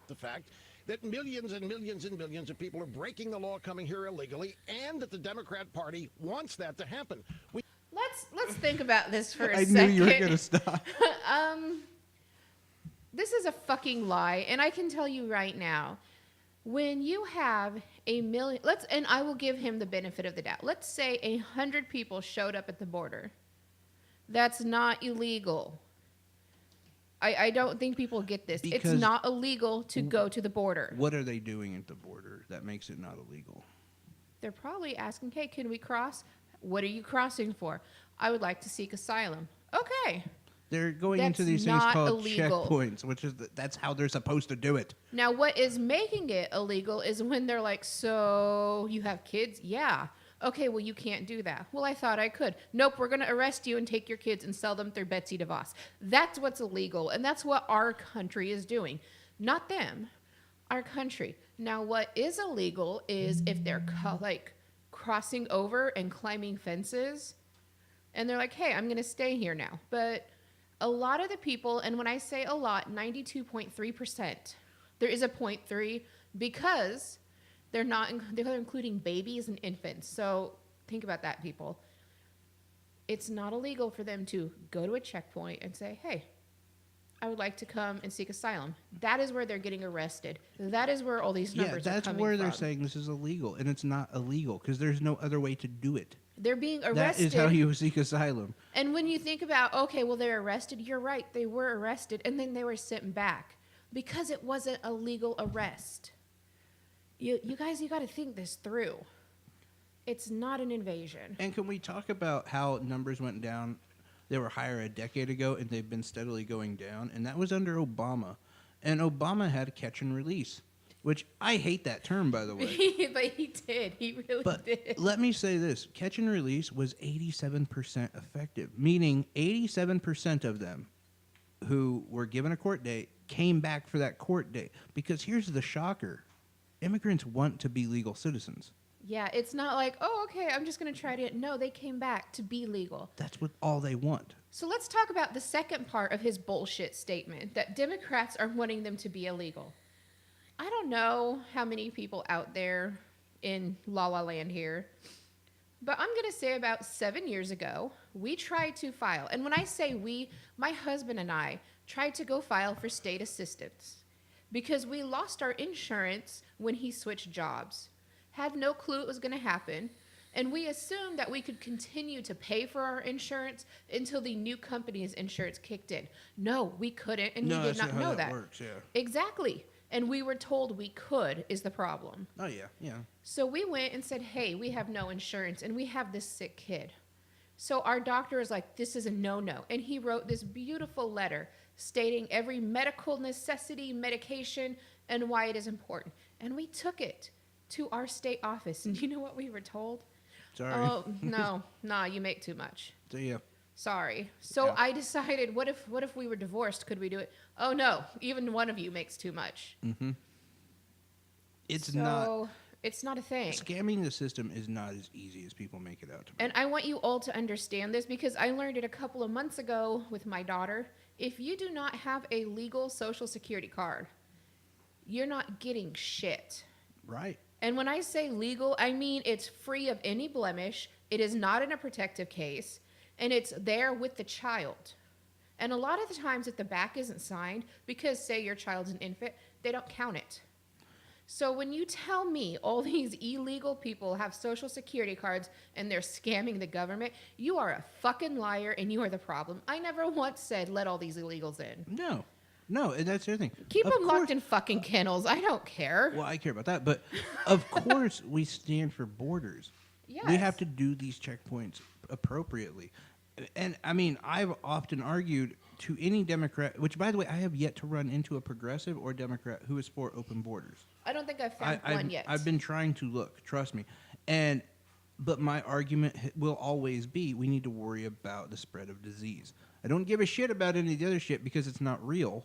The fact that millions and millions and millions of people are breaking the law coming here illegally, and that the Democrat Party wants that to happen. Let's think about this for a I second. knew you were going to stop. This is a fucking lie, and I can tell you right now, when you have a million, and I will give him the benefit of the doubt. Let's say 100 people showed up at the border. That's not illegal. I don't think people get this. Because it's not illegal to go to the border. What are they doing at the border that makes it not illegal? They're probably asking, hey, can we cross? What are you crossing for? I would like to seek asylum. Okay. They're going That's into these things not called illegal. checkpoints, which is that's how they're supposed to do it. Now, what is making it illegal is when they're like, so you have kids? Yeah. Okay, well, you can't do that. Well, I thought I could. Nope, we're going to arrest you and take your kids and sell them through Betsy DeVos. That's what's illegal, and that's what our country is doing. Not them, our country. Now, what is illegal is if they're crossing over and climbing fences, and they're like, hey, I'm going to stay here now. But a lot of the people, and when I say a lot, 92.3%, there is a 0.3 because they're including babies and infants. So think about that, people. It's not illegal for them to go to a checkpoint and say, hey, I would like to come and seek asylum. That is where they're getting arrested. That is where all these numbers are coming from. That's where they're saying this is illegal, and it's not illegal because there's no other way to do it. They're being arrested. That is how you seek asylum. And when you think about, okay, well, they're arrested, you're right, they were arrested, and then they were sent back because it wasn't a legal arrest. You guys, you got to think this through. It's not an invasion. And can we talk about how numbers went down? They were higher a decade ago, and they've been steadily going down, and that was under Obama. And Obama had a catch and release, which I hate that term, by the way. But he did. He really did. Let me say this. Catch and release was 87% effective, meaning 87% of them who were given a court date came back for that court date. Because here's the shocker. Immigrants want to be legal citizens. Yeah, it's not like, oh, okay, I'm just going to try to. No, they came back to be legal. That's what all they want. So let's talk about the second part of his bullshit statement, that Democrats are wanting them to be illegal. I don't know how many people out there in La La Land here, but I'm going to say about 7 years ago, we tried to file. And when I say we, my husband and I tried to go file for state assistance. because we lost our insurance when he switched jobs. Had no clue it was going to happen. And we assumed that we could continue to pay for our insurance until the new company's insurance kicked in. No, we couldn't, and No, he did that's not how know that that. works, yeah. Exactly. And we were told we could is the problem. Oh, yeah, yeah. So we went and said, hey, we have no insurance, and we have this sick kid. So our doctor is like, this is a no-no. And he wrote this beautiful letter stating every medical necessity, medication, and why it is important. And we took it to our state office. And you know what we were told? Sorry. Oh, no, nah, you make too much. See ya. Sorry. So Yeah. I decided, what if we were divorced? Could we do it? Oh, no, even one of you makes too much. It's So it's not a thing. scamming the system is not as easy as people make it out to be. And I want you all to understand this because I learned it a couple of months ago with my daughter. If you do not have a legal Social Security card, you're not getting shit. Right. And when I say legal, I mean it's free of any blemish. It is not in a protective case, and it's there with the child. And a lot of the times if the back isn't signed, because say your child's an infant, they don't count it. So when you tell me all these illegal people have Social Security cards and they're scamming the government, you are a fucking liar and you are the problem. I never once said let all these illegals in. No, and that's the other thing. Keep Of them locked course- in fucking kennels. I don't care. Well, I care about that, but of course we stand for borders. We Yes. have to do these checkpoints appropriately. And I mean, I've often argued to any Democrat, which by the way, I have yet to run into a progressive or Democrat who is for open borders. I don't think I've found one yet. I've been trying to look, trust me. But my argument will always be we need to worry about the spread of disease. I don't give a shit about any of the other shit because it's not real.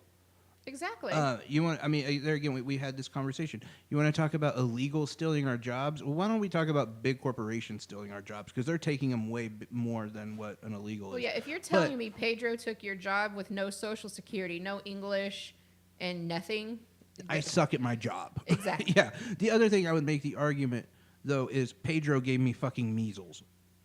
Exactly. There again, we had this conversation. You want to talk about illegal stealing our jobs? Well, why don't we talk about big corporations stealing our jobs? Because they're taking them way more than what an illegal well, is. yeah, if you're telling me Pedro took your job with no Social Security, no English, and nothing. I suck at my job. Exactly. Yeah. The other thing I would make the argument, though, is Pedro gave me fucking measles.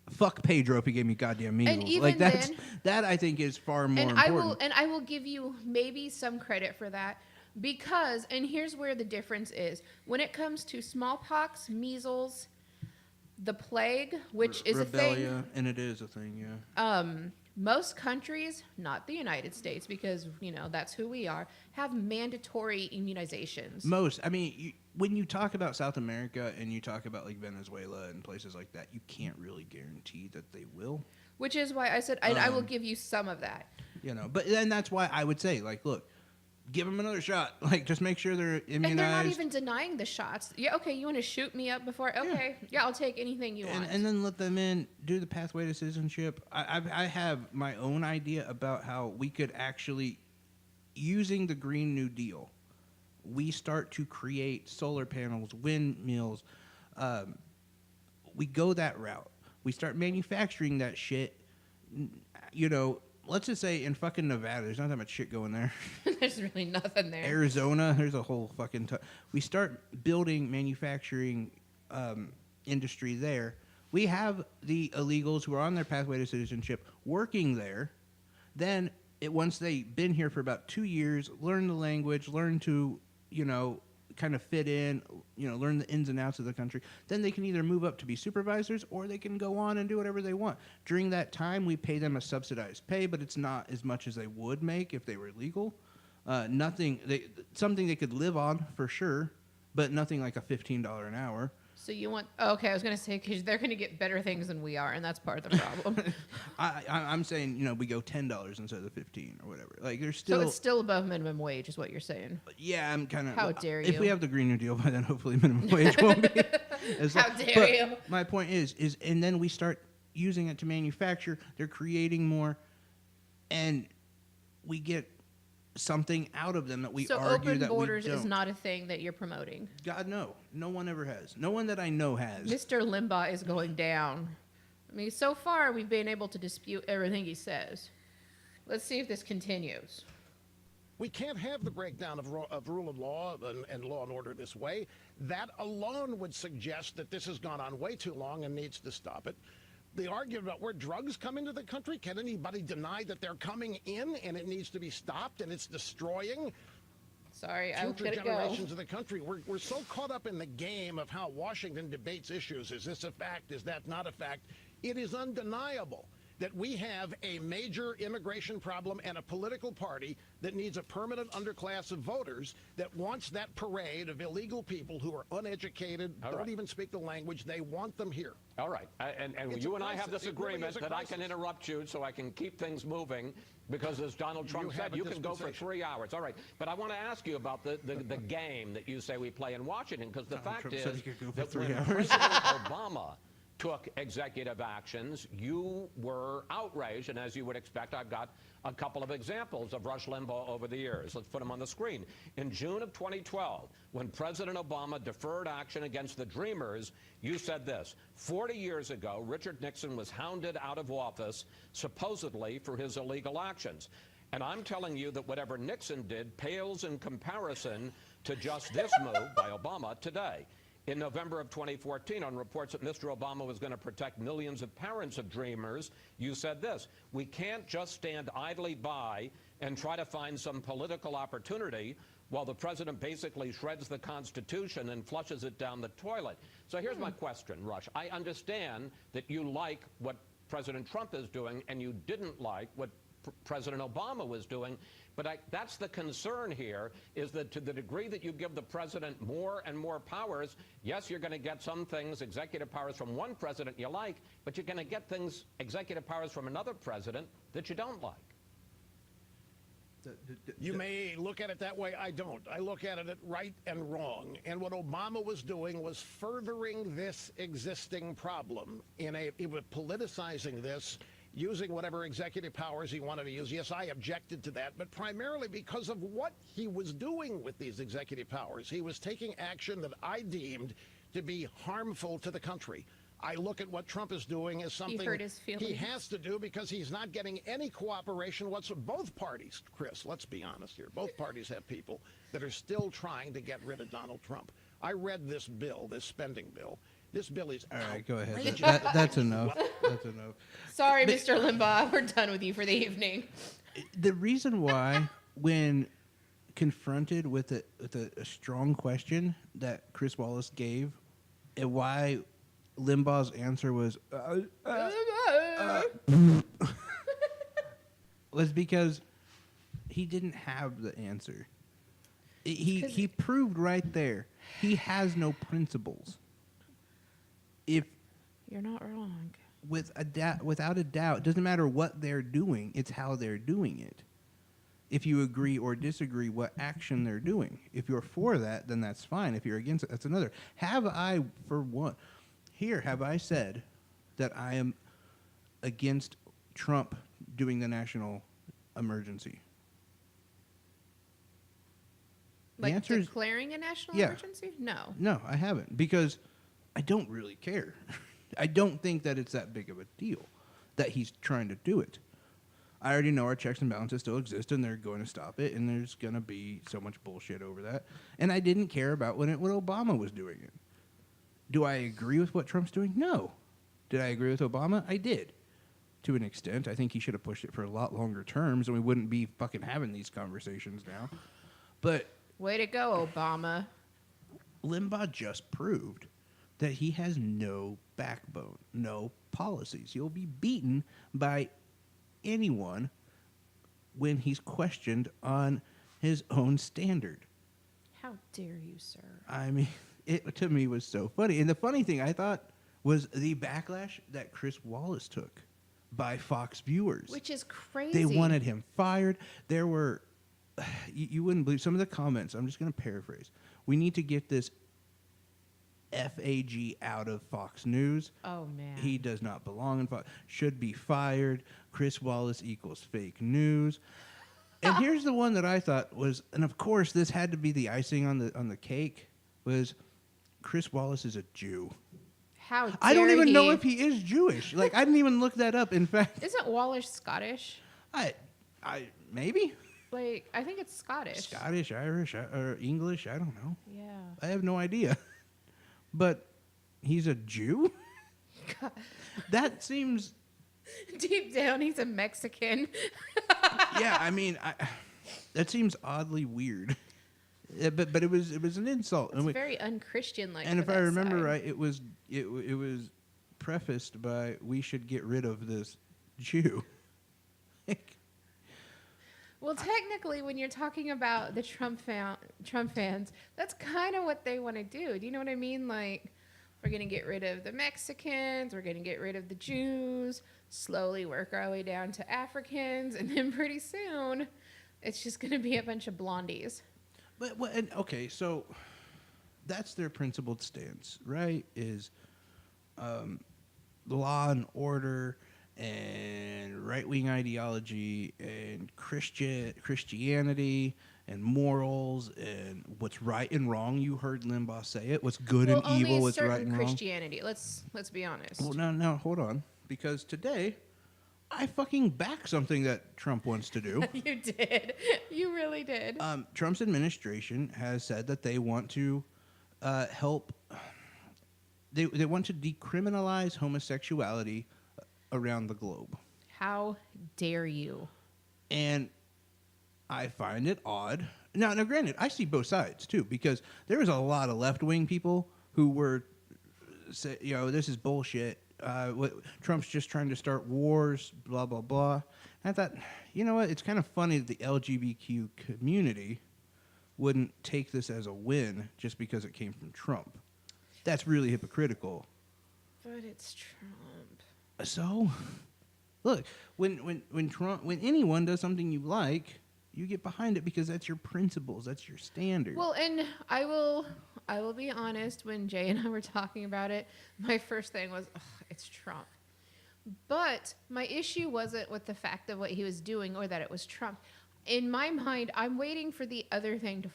Fuck Pedro if he gave me goddamn measles. even then- that I think is far more And important. I will give you maybe some credit for that because, and here's where the difference is. When it comes to smallpox, measles, the plague, which is a thing, and it is a thing, yeah. most countries, not the United States, because, you know, that's who we are, have mandatory immunizations. When you talk about South America and you talk about like Venezuela and places like that, you can't really guarantee that they will. Which is why I said I will give you some of that. You know, but then that's why I would say, like, look, give them another shot. Like, just make sure they're immunized. And they're not even denying the shots. Yeah, okay, you want to shoot me up before? Okay, yeah, I'll take anything you want. And then let them in, do the pathway to citizenship. I have my own idea about how we could actually, using the Green New Deal, we start to create solar panels, windmills. We go that route. We start manufacturing that shit. You know, let's just say in fucking Nevada, there's not that much shit going there. There's really nothing there. Arizona, there's a whole fucking we start building manufacturing industry there. We have the illegals who are on their pathway to citizenship working there. Then once they've been here for about 2 years, learn the language, learn to, you know, kind of fit in, you know, learn the ins and outs of the country, then they can either move up to be supervisors or they can go on and do whatever they want. During that time, we pay them a subsidized pay, but it's not as much as they would make if they were legal. Something they could live on for sure, but nothing like a $15 an hour. So you want? Oh, okay, I was gonna say because they're gonna get better things than we are, and that's part of the problem. I'm saying, you know, we go $10 instead of 15 or whatever. Like there's still. So it's still above minimum wage, is what you're saying. Yeah, I'm kind of. How dare If we you. have the Green New Deal by then, hopefully minimum wage won't be. How dare you. My point is, and then we start using it to manufacture. They're creating more, and we get something out of them that we So argue open that borders we don't. is not a thing that you're promoting. God, no. No one ever has. No one that I know has. Mr. Limbaugh is going down. I mean, so far we've been able to dispute everything he says. Let's see if this continues. We can't have the breakdown of rule of law and law and order this way. That alone would suggest that this has gone on way too long and needs to stop it. The argument about where drugs come into the country, can anybody deny that they're coming in and it needs to be stopped and it's destroying? Sorry, I was future going to go. generations of the country. We're so caught up in the game of how Washington debates issues. Is this a fact? Is that not a fact? It is undeniable that we have a major immigration problem and a political party that needs a permanent underclass of voters that wants that parade of illegal people who are uneducated, don't even speak the language. They want them here. All right. And you and I have this agreement that I can interrupt you so I can keep things moving because, as Donald Trump said, you can go for 3 hours. All right. But I want to ask you about the game that you say we play in Washington, because the fact is that when President Obama took executive actions, you were outraged, and as you would expect, I've got a couple of examples of Rush Limbaugh over the years. Let's put them on the screen. In June of 2012, when President Obama deferred action against the Dreamers, you said this: 40 years ago, Richard Nixon was hounded out of office, supposedly for his illegal actions. And I'm telling you that whatever Nixon did pales in comparison to just this move by Obama today. In November of 2014, on reports that Mr. Obama was going to protect millions of parents of Dreamers, you said this: we can't just stand idly by and try to find some political opportunity while the president basically shreds the Constitution and flushes it down the toilet. So here's my question, Rush. I understand that you like what President Trump is doing and you didn't like what President Obama was doing. But that's the concern here, is that to the degree that you give the president more and more powers, yes, you're going to get some things, executive powers from one president you like, but you're going to get things, executive powers from another president that you don't like. You may look at it that way. I don't. I look at it right and wrong. And what Obama was doing was furthering this existing problem he was politicizing this, using whatever executive powers he wanted to use. Yes, I objected to that, but primarily because of what he was doing with these executive powers. He was taking action that I deemed to be harmful to the country. I look at what Trump is doing as something he has to do because he's not getting any cooperation whatsoever. Both parties, Chris, let's be honest here, both parties have people that are still trying to get rid of Donald Trump. I read this bill, this spending bill. This bill is all right, go ahead. That's enough. That's enough. Sorry, Mr. Limbaugh. We're done with you for the evening. The reason why, when confronted with a strong question that Chris Wallace gave, and why Limbaugh's answer was was because he didn't have the answer. He proved right there he has no principles. If you're not wrong, without a doubt, it doesn't matter what they're doing; it's how they're doing it. If you agree or disagree what action they're doing, if you're for that, then that's fine. If you're against it, that's another. Have I said that I am against Trump doing the national emergency? Like the answer declaring a national yeah. emergency? No. No, I haven't, because I don't really care. I don't think that it's that big of a deal that he's trying to do it. I already know our checks and balances still exist, and they're going to stop it, and there's going to be so much bullshit over that. And I didn't care about when Obama was doing it. Do I agree with what Trump's doing? No. Did I agree with Obama? I did. To an extent. I think he should have pushed it for a lot longer terms, and we wouldn't be fucking having these conversations now. But way to go, Obama. Limbaugh just proved that he has no backbone, no policies. He'll be beaten by anyone when he's questioned on his own standard. How dare you, sir? I mean, it to me was so funny. And the funny thing I thought was the backlash that Chris Wallace took by Fox viewers. Which is crazy. They wanted him fired. There were, you wouldn't believe some of the comments. I'm just going to paraphrase. We need to get this FAG out of Fox News. Oh, man. He does not belong in Fox. Should be fired. Chris Wallace equals fake news. And here's the one that I thought was, and of course this had to be the icing on the cake, was Chris Wallace is a Jew. How dare I don't even know if he is Jewish. Like, I didn't even look that up. In fact, isn't Wallace Scottish? I maybe. Like, I think it's Scottish. Scottish, Irish, or English. I don't know. Yeah. I have no idea. But he's a Jew? God. That seems... Deep down, he's a Mexican. Yeah, I mean, that seems oddly weird. But it was an insult. It's very unchristian like. And if I remember right, it was prefaced by "We should get rid of this Jew." Well, technically, when you're talking about the Trump fans, that's kind of what they want to do. Do you know what I mean? Like, we're going to get rid of the Mexicans, we're going to get rid of the Jews, slowly work our way down to Africans, and then pretty soon, it's just going to be a bunch of blondies. But okay, so that's their principled stance, right? Is law and order and right-wing ideology and Christianity and morals and what's right and wrong. You heard Limbaugh say it. What's good and evil, what's right and wrong. Christianity. Let's be honest. Well, no, hold on. Because today, I fucking back something that Trump wants to do. You did. You really did. Trump's administration has said that they want to help. They want to decriminalize homosexuality around the globe. How dare you? And I find it odd. Now, granted, I see both sides too, because there was a lot of left-wing people who were, this is bullshit. Trump's just trying to start wars, blah, blah, blah. And I thought, you know what? It's kind of funny that the LGBTQ community wouldn't take this as a win just because it came from Trump. That's really hypocritical. But it's Trump. So, look, when anyone does something you like, you get behind it because that's your principles, that's your standard. Well, and I will be honest. When Jay and I were talking about it, my first thing was, it's Trump. But my issue wasn't with the fact of what he was doing or that it was Trump. In my mind, I'm waiting for the other thing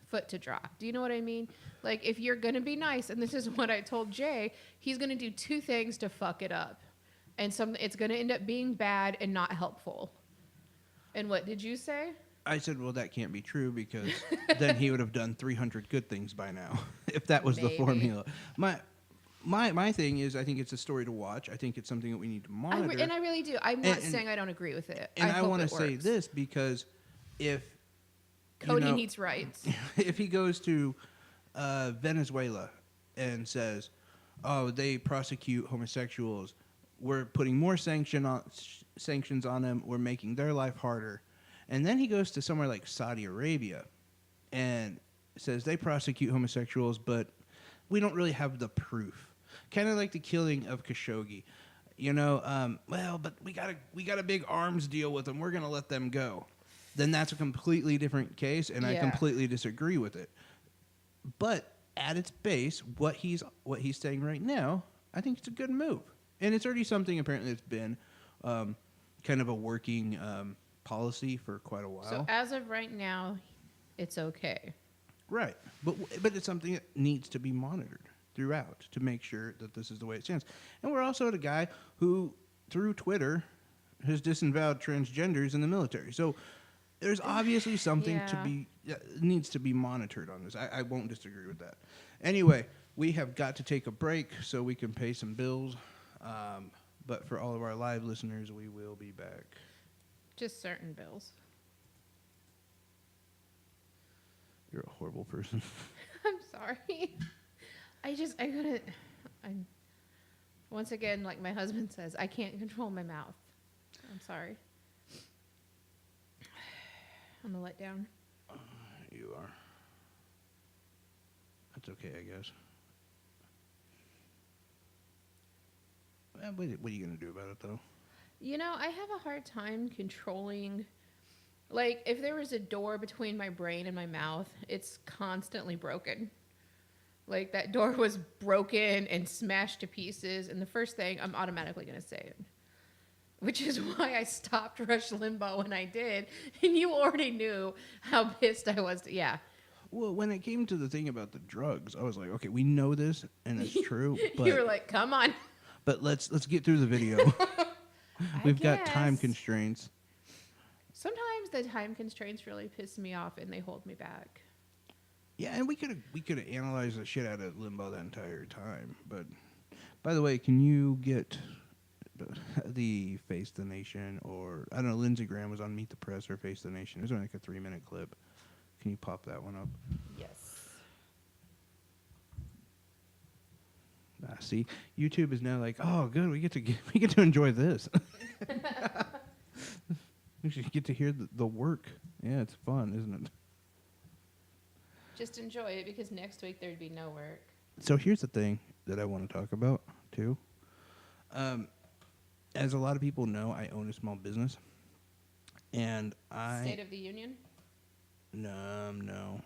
foot to drop. Do you know what I mean? Like, if you're going to be nice, and this is what I told Jay, he's going to do two things to fuck it up. And it's going to end up being bad and not helpful. And what did you say? I said, well, that can't be true because then he would have done 300 good things by now if that was the formula. My thing is, I think it's a story to watch. I think it's something that we need to monitor. And I really do. I'm not saying I don't agree with it. And I want to say this because if Cody needs rights. If he goes to Venezuela and says, oh, they prosecute homosexuals, we're putting more sanctions on them, we're making their life harder. And then he goes to somewhere like Saudi Arabia and says they prosecute homosexuals, but we don't really have the proof. Kind of like the killing of Khashoggi. But we got a big arms deal with them. We're going to let them go. Then that's a completely different case, and I completely disagree with it. But at its base, what he's saying right now, I think it's a good move. And it's already something apparently that's been kind of a working policy for quite a while. So as of right now, it's okay. Right. But it's something that needs to be monitored throughout to make sure that this is the way it stands. And we're also at a guy who, through Twitter, has disavowed transgenders in the military. So there's obviously something needs to be monitored on this. I won't disagree with that. Anyway, we have got to take a break so we can pay some bills. But for all of our live listeners, we will be back. Just certain bills. You're a horrible person. I'm sorry. Once again, like my husband says, I can't control my mouth. I'm sorry. I'm a letdown. You are. That's okay, I guess. What are you going to do about it, though? I have a hard time controlling. Like, if there was a door between my brain and my mouth, it's constantly broken. Like, that door was broken and smashed to pieces, and the first thing, I'm automatically going to say it. Which is why I stopped Rush Limbaugh when I did, and you already knew how pissed I was. Yeah. Well, when it came to the thing about the drugs, I was like, okay, we know this, and it's true. But you were like, come on. But let's get through the video. We've got time constraints. Sometimes the time constraints really piss me off, and they hold me back. Yeah, and we could have analyzed the shit out of Limbaugh that entire time. But by the way, can you get the Face the Nation, or I don't know, Lindsey Graham was on Meet the Press or Face the Nation. It was only like a 3-minute clip. Can you pop that one up? Yes. See, YouTube is now like, oh, good, we get to enjoy this. We should get to hear the work. Yeah, it's fun, isn't it? Just enjoy it because next week there'd be no work. So here's the thing that I want to talk about too. As a lot of people know, I own a small business, and State of the Union? No.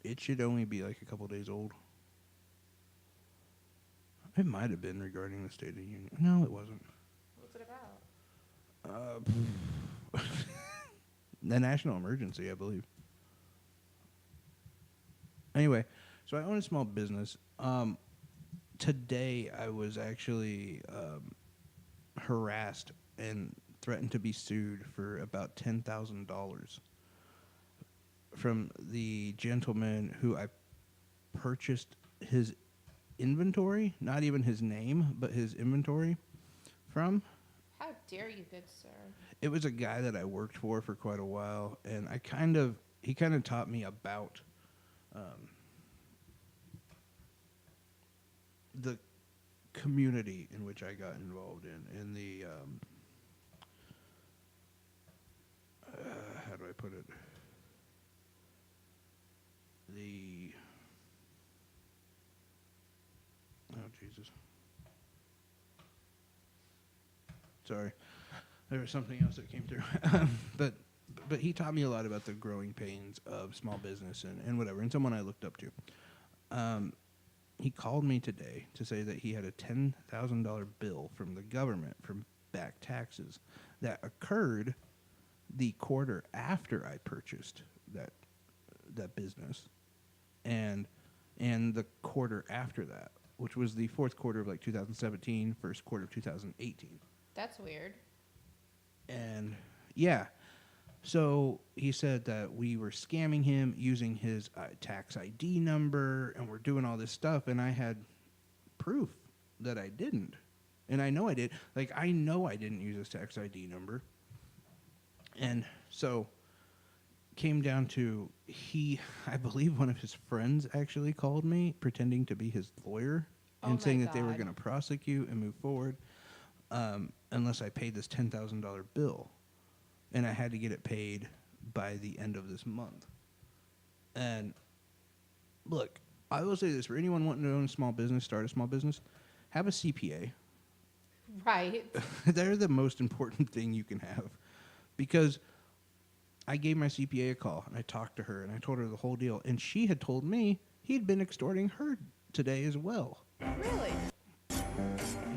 It should only be like a couple days old. It might have been regarding the State of the Union. No, it wasn't. What's it about? The national emergency, I believe. Anyway, so I own a small business. Today, I was actually harassed and threatened to be sued for about $10,000 from the gentleman who I purchased his inventory, not even his name, but his inventory from. How dare you, good sir? It was a guy that I worked for quite a while, and he kind of taught me about the community in which I got involved in the how do I put it? Oh, Jesus. Sorry. There was something else that came through. But he taught me a lot about the growing pains of small business and whatever, and someone I looked up to. He called me today to say that he had a $10,000 bill from the government from back taxes that occurred the quarter after I purchased that business, and the quarter after that, which was the fourth quarter of like 2017, first quarter of 2018. That's weird. And yeah, so he said that we were scamming him using his tax ID number, and we're doing all this stuff, and I had proof that I didn't. And I know I did. Like, I know I didn't use his tax ID number. And so came down to I believe one of his friends actually called me pretending to be his lawyer and saying that they were going to prosecute and move forward unless I paid this $10,000 bill. And I had to get it paid by the end of this month. And look, I will say this, for anyone wanting to own a small business, start a small business, have a CPA. Right. They're the most important thing you can have. Because I gave my CPA a call, and I talked to her, and I told her the whole deal. And she had told me he'd been extorting her today as well. Really?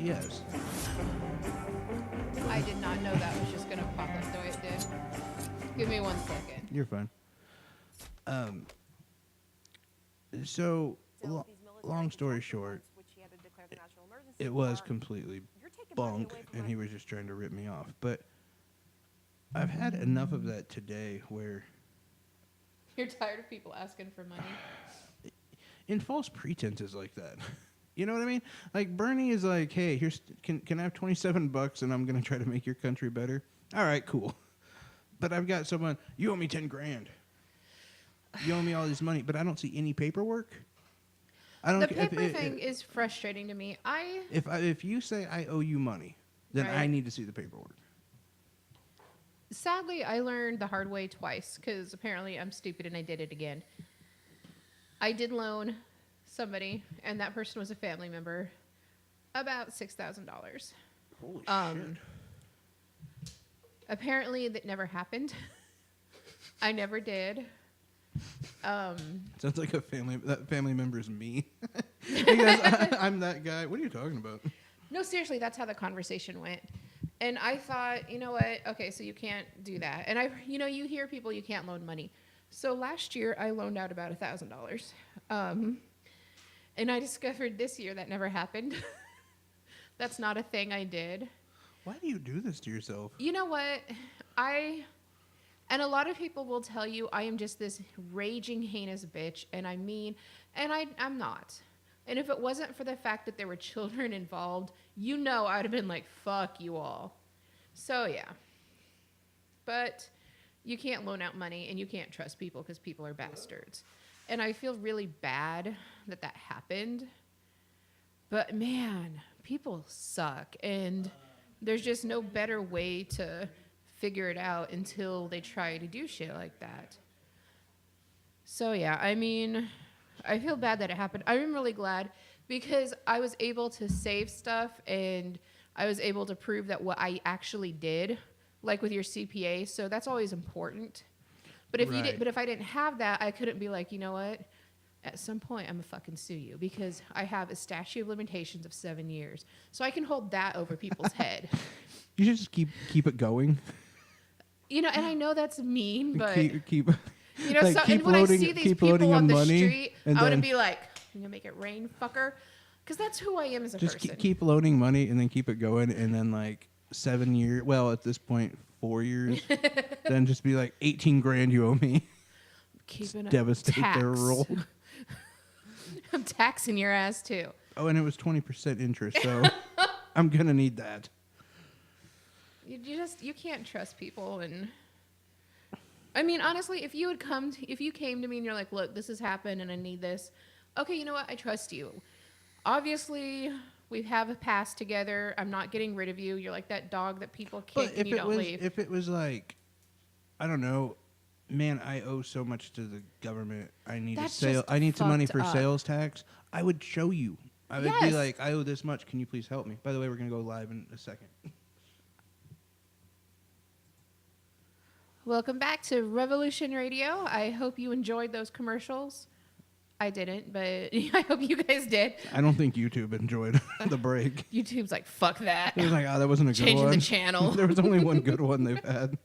Yes. I did not know that was just going to pop up the way it did. Give me 1 second. You're fine. So, long story short, it was completely bunk, and he was just trying to rip me off. But I've had enough of that today where... You're tired of people asking for money? In false pretenses like that. You know what I mean? Like, Bernie is like, hey, can I have $27 and I'm going to try to make your country better? All right, cool. But I've got someone, you owe me $10,000. You owe me all this money, but I don't see any paperwork. The paper thing is frustrating to me. If you say I owe you money, then right. I need to see the paperwork. Sadly, I learned the hard way twice because apparently I'm stupid and I did it again. I did loan somebody, and that person was a family member, about $6,000. Holy shit. Apparently, that never happened. I never did. Sounds like that family member is me. Because I'm that guy. What are you talking about? No, seriously, that's how the conversation went. And I thought, you know what? Okay, so you can't do that. And you hear people, you can't loan money. So last year, I loaned out about $1,000. And I discovered this year that never happened. That's not a thing I did. Why do you do this to yourself? You know what? And a lot of people will tell you I am just this raging, heinous bitch, and I'm mean, and I'm not. And if it wasn't for the fact that there were children involved, I'd have been like, fuck you all. So, yeah. But You can't loan out money, and you can't trust people because people are bastards. And I feel really bad that happened. But man, people suck, and there's just no better way to figure it out until they try to do shit like that. So yeah, I mean, I feel bad that it happened. I'm really glad because I was able to save stuff, and I was able to prove that what I actually did, like with your CPA. So that's always important. But if if I didn't have that, I couldn't be like, you know what? At some point, I'm gonna fucking sue you because I have a statute of limitations of 7 years. So I can hold that over people's head. You should just keep it going. You know, and I know that's mean, but keep you know, like, so, keep and when loading, I see these keep people loading on the money, street, and I want to then be like, "You gonna make it rain, fucker?" Because that's who I am as a just person. keep loading money and then keep it going, and then like 7 years. Well, at this point, 4 years. Then just be like 18 grand you owe me. Keeping Devastate tax. their roll. I'm taxing your ass too. Oh, and it was 20% interest, so I'm gonna need that. You can't trust people, and I mean honestly, if you came to me and you're like, look, this has happened and I need this, okay, you know what, I trust you. Obviously, we have a past together. I'm not getting rid of you. You're like that dog that people kick and you don't leave. If it was like, I don't know, man, I owe so much to the government. I need I need some money for sales tax. I would show you. I would be like, I owe this much. Can you please help me? By the way, we're gonna go live in a second. Welcome back to Revolution Radio. I hope you enjoyed those commercials. I didn't, but I hope you guys did. I don't think YouTube enjoyed the break. YouTube's like, fuck that. It was like, oh, that wasn't a good one. Changing the channel. There was only one good one they've had.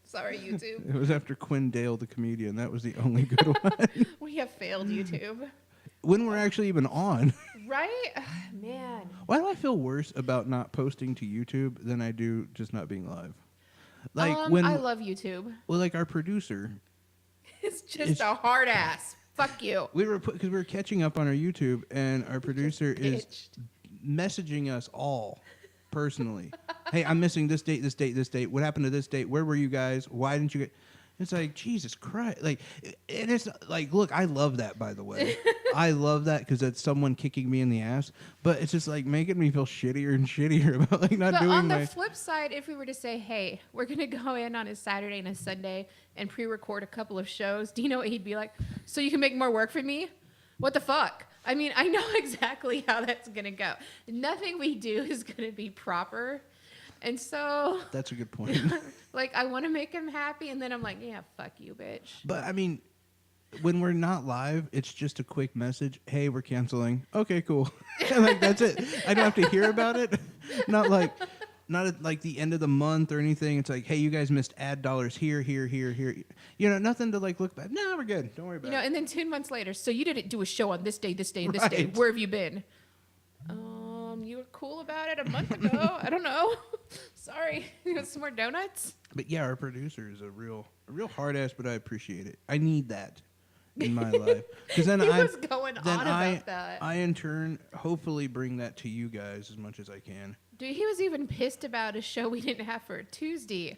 Sorry, YouTube. It was after Quinn Dale, the comedian. That was the only good one. We have failed YouTube. When we're actually even on. Right? Man. Why do I feel worse about not posting to YouTube than I do just not being live? Like I love YouTube. Well, like our producer. It's just a hard ass. Fuck you. Because we were catching up on our YouTube, and our producer is messaging us all personally. Hey, I'm missing this date, this date, this date. What happened to this date? Where were you guys? Why didn't you get... It's like, Jesus Christ. Like, and it's like, look, I love that, by the way. I love that because it's someone kicking me in the ass. But it's just like making me feel shittier and shittier about like not doing on the flip side, if we were to say, hey, we're going to go in on a Saturday and a Sunday and pre-record a couple of shows, do you know what he'd be like? So you can make more work for me? What the fuck? I mean, I know exactly how that's going to go. Nothing we do is going to be proper. And so... That's a good point. Like, I want to make him happy, and then I'm like, yeah, fuck you, bitch. But, I mean, when we're not live, it's just a quick message. Hey, we're canceling. Okay, cool. And, like, that's it. I don't have to hear about it. Not at, like, the end of the month or anything. It's like, hey, you guys missed ad dollars here, here, here, here. You know, nothing to, like, look back. No, we're good. Don't worry about it. And then 2 months later, so you didn't do a show on this day, this day, and this day. Where have you been? You were cool about it a month ago. I don't know. Sorry. You want some more donuts? But yeah, our producer is a real hard ass, but I appreciate it. I need that in my life. Because then was going on about that. I in turn hopefully bring that to you guys as much as I can. Dude, he was even pissed about a show we didn't have for Tuesday.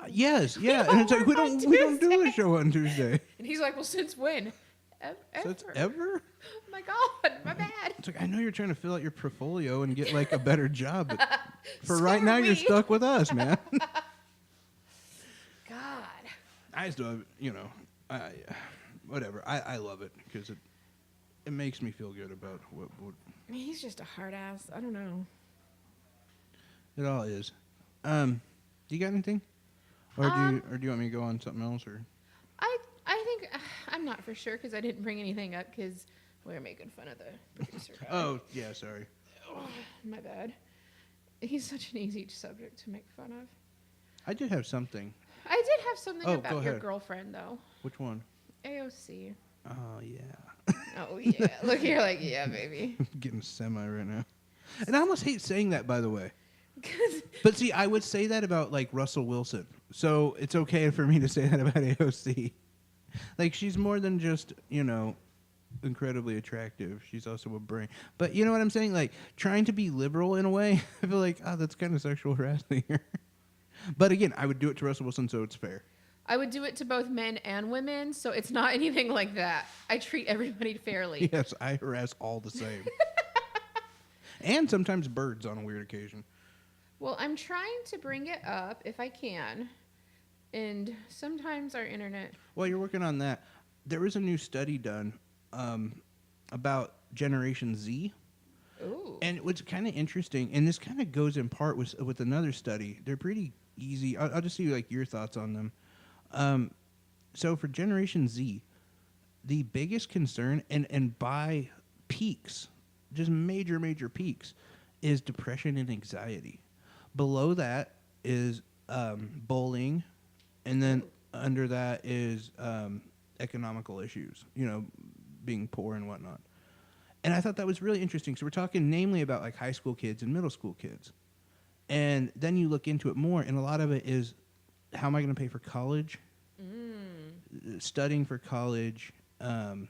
Yes, yeah. And it's like we don't do a show on Tuesday. And he's like, well, since when? Since ever? Oh my God, my bad. It's like, I know you're trying to fill out your portfolio and get like a better job, but for right now you're stuck with us, man. God. I still have, whatever. I love it because it makes me feel good about what I mean, he's just a hard ass. I don't know. It all is. Do you got anything? Or do you want me to go on something else or? I think I'm not for sure because I didn't bring anything up because we were making fun of the producer guy. Oh, yeah, sorry. Oh, my bad. He's such an easy subject to make fun of. I did have something. I did have something go about your ahead. girlfriend, though. Which one? AOC. Oh, yeah. Oh, yeah. Look, you're like, yeah, baby. I'm getting semi right now. And I almost hate saying that, by the way. But see, I would say that about, like, Russell Wilson. So it's okay for me to say that about AOC. Like, she's more than just, incredibly attractive. She's also a brain. But you know what I'm saying? Like, trying to be liberal in a way, I feel like, that's kind of sexual harassment here. But again, I would do it to Russell Wilson, so it's fair. I would do it to both men and women, so it's not anything like that. I treat everybody fairly. Yes, I harass all the same. And sometimes birds on a weird occasion. Well, I'm trying to bring it up if I can. And sometimes our internet... While you're working on that, there was a new study done about Generation Z. Ooh. And what's kind of interesting, and this kind of goes in part with another study. They're pretty easy. I'll just see like your thoughts on them. So for Generation Z, the biggest concern, and by peaks, just major peaks, is depression and anxiety. Below that is bullying, and then under that is economical issues, being poor and whatnot. And I thought that was really interesting. So we're talking namely about like high school kids and middle school kids. And then you look into it more, and a lot of it is, how am I going to pay for college? Studying for college. How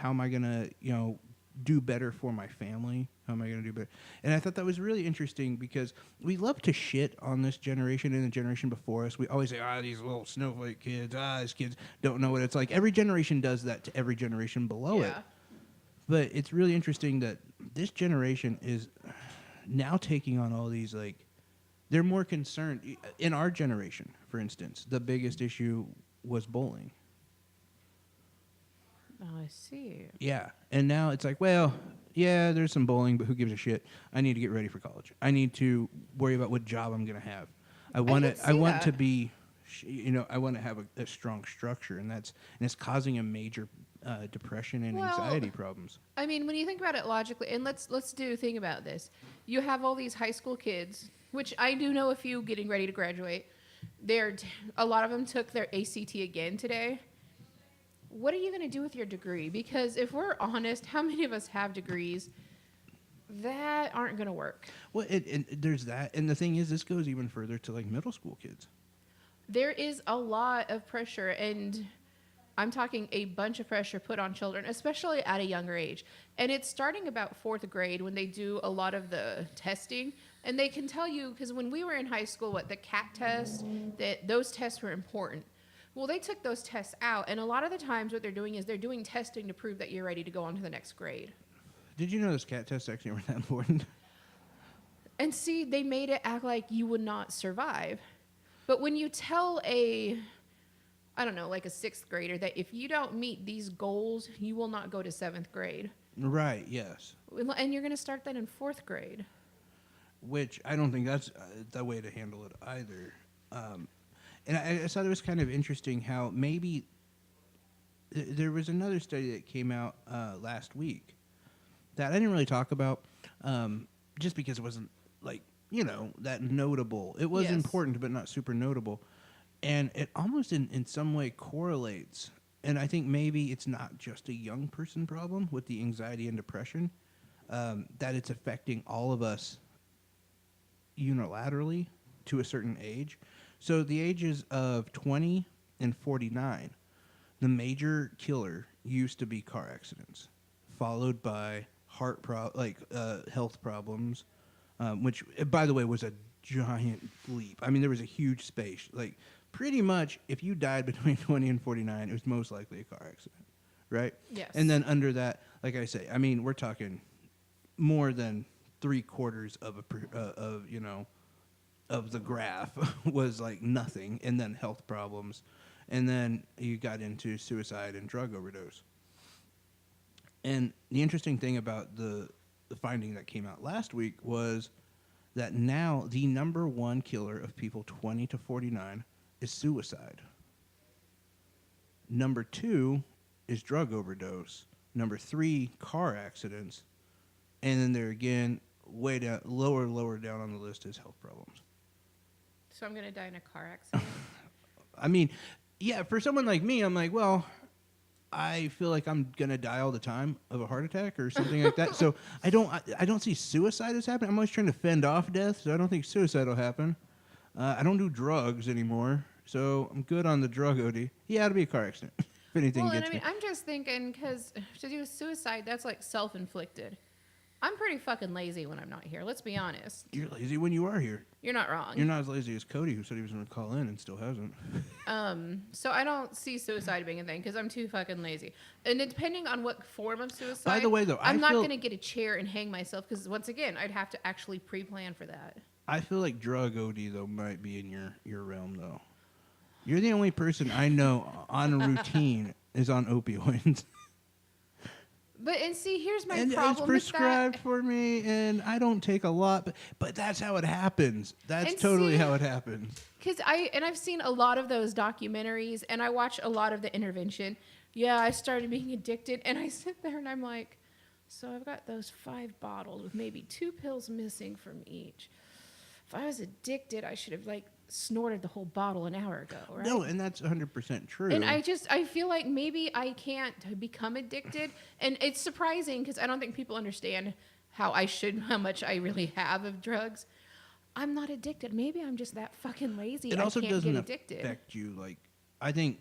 am I going to, do better for my family? How am I going to do better? And I thought that was really interesting because we love to shit on this generation and the generation before us. We always say, these little snowflake kids, these kids don't know what it's like. Every generation does that to every generation below it. But it's really interesting that this generation is now taking on all these, like, they're more concerned. In our generation, for instance, the biggest issue was bullying. Oh, I see. Yeah. And now it's like, well, yeah, there's some bullying, but who gives a shit? I need to get ready for college. I need to worry about what job I'm going to have. I want to be, I want to have a strong structure, and it's causing a major depression and anxiety problems. I mean, when you think about it logically, and let's do a thing about this. You have all these high school kids, which I do know a few getting ready to graduate. A lot of them took their ACT again today. What are you going to do with your degree? Because if we're honest, how many of us have degrees that aren't going to work? Well, there's that. And the thing is, this goes even further to like middle school kids. There is a lot of pressure, and I'm talking a bunch of pressure put on children, especially at a younger age. And it's starting about 4th grade when they do a lot of the testing. And they can tell you, because when we were in high school, the CAT test, that those tests were important. Well, they took those tests out, and a lot of the times what they're doing is they're doing testing to prove that you're ready to go on to the next grade. Did you know those CAT tests actually weren't that important? And see, they made it act like you would not survive. But when you tell like a 6th grader that if you don't meet these goals, you will not go to 7th grade. Right, yes. And you're going to start that in 4th grade. Which I don't think that's the way to handle it either. And I thought it was kind of interesting how maybe there was another study that came out last week that I didn't really talk about just because it wasn't that notable. It was important, but not super notable. And it almost in some way correlates. And I think maybe it's not just a young person problem with the anxiety and depression, that it's affecting all of us unilaterally to a certain age. So the ages of 20 and 49, the major killer used to be car accidents, followed by health problems, which, by the way, was a giant leap. I mean, there was a huge space. Like, pretty much, if you died between 20 and 49, it was most likely a car accident, right? Yes. And then under that, like I say, I mean, we're talking more than 3/4 of the graph was like nothing, and then health problems, and then you got into suicide and drug overdose. And the interesting thing about the finding that came out last week was that now the number one killer of people 20 to 49 is suicide. Number 2 is drug overdose. Number 3, car accidents. And then there again, way down, lower down on the list is health problems. So I'm going to die in a car accident? I mean, yeah, for someone like me, I'm like, well, I feel like I'm going to die all the time of a heart attack or something like that. So I don't see suicide as happening. I'm always trying to fend off death, so I don't think suicide will happen. I don't do drugs anymore, so I'm good on the drug OD. Yeah, it'll be a car accident if anything gets me. I'm just thinking, because to do suicide, that's like self-inflicted. I'm pretty fucking lazy when I'm not here. Let's be honest. You're lazy when you are here. You're not wrong. You're not as lazy as Cody, who said he was going to call in and still hasn't. So I don't see suicide being a thing because I'm too fucking lazy. And depending on what form of suicide, By the way, though, I'm not going to get a chair and hang myself because once again, I'd have to actually pre-plan for that. I feel like drug OD, though, might be in your realm, though. You're the only person I know on a routine is on opioids. But, and see, here's my and problem it's prescribed with that. for me, and I don't take a lot, but that's how it happens. That's And totally see, how it happens. Because I've seen a lot of those documentaries, and I watch a lot of the intervention. Yeah, I started being addicted, and I sit there and I'm like, so I've got those 5 bottles with maybe 2 pills missing from each. If I was addicted, I should have like snorted the whole bottle an hour ago, right? No, and that's 100% true. And I feel like maybe I can't become addicted. And it's surprising because I don't think people understand how much I really have of drugs. I'm not addicted. Maybe I'm just that fucking lazy. It also I can't doesn't get addicted. affect you. Like, I think.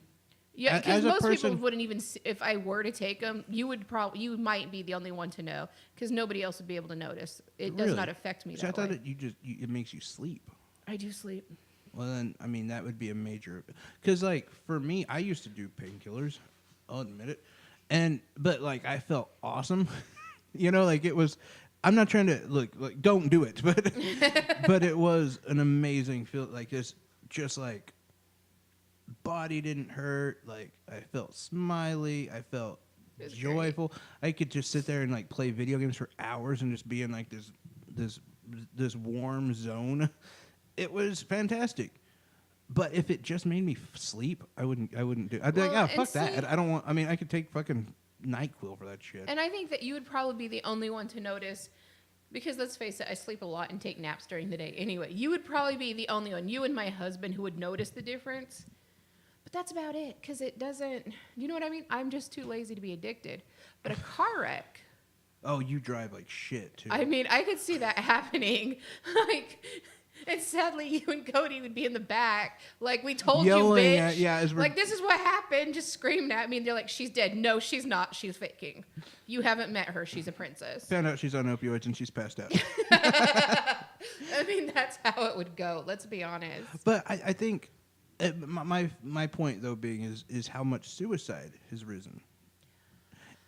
Yeah, because most people person, wouldn't even. If I were to take them, you might be the only one to know because nobody else would be able to notice. It does not affect me. So that I thought way. it makes you sleep. I do sleep. Well, then, I mean, that would be a major. Because, like, for me, I used to do painkillers. I'll admit it. But, like, I felt awesome. You know, like, it was. I'm not trying to, like, don't do it. But it was an amazing feel. Like, this, just like, body didn't hurt. Like, I felt smiley. I felt joyful. Great. I could just sit there and, like, play video games for hours and just be in, like, this warm zone. It was fantastic. But if it just made me sleep, I wouldn't do it. I'd be like, oh, fuck that. I don't want, I mean, I could take fucking NyQuil for that shit. And I think that you would probably be the only one to notice, because let's face it, I sleep a lot and take naps during the day anyway. You would probably be the only one, you and my husband, who would notice the difference. But that's about it, because it doesn't, you know what I mean? I'm just too lazy to be addicted. But a car wreck. Oh, you drive like shit, too. I mean, I could see that happening. Like... And sadly, you and Cody would be in the back, like, we told yelling you, bitch. Like, this is what happened, just screaming at me. And they're like, she's dead. No, she's not. She's faking. You haven't met her. She's a princess. Found out she's on opioids and she's passed out. I mean, that's how it would go. Let's be honest. But I think my point, though, being is how much suicide has risen.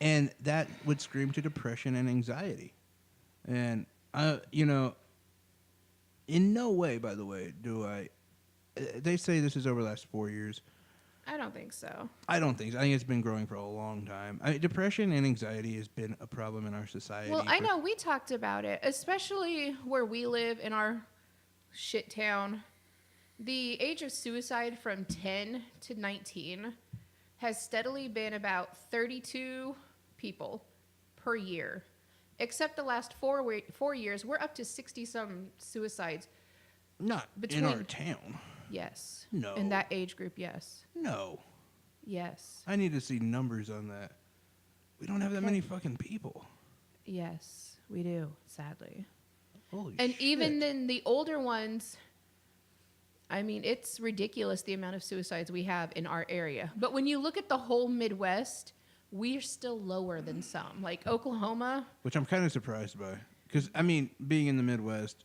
And that would scream to depression and anxiety. And, you know... In no way, by the way, do I... They say this is over the last 4 years. I don't think so. I don't think so. I think it's been growing for a long time. Depression and anxiety has been a problem in our society. Well, I know we talked about it, especially where we live in our shit town. The age of suicide from 10 to 19 has steadily been about 32 people per year. Except the last 4 years, we're up to 60-some suicides. Not in our town. Yes. No. In that age group, yes. No. Yes. I need to see numbers on that. We don't have that many fucking people. Yes, we do, sadly. Holy and shit. Even then, the older ones, I mean, it's ridiculous the amount of suicides we have in our area. But when you look at the whole Midwest... we're still lower than some. Like Oklahoma. Which I'm kind of surprised by. Because, I mean, being in the Midwest.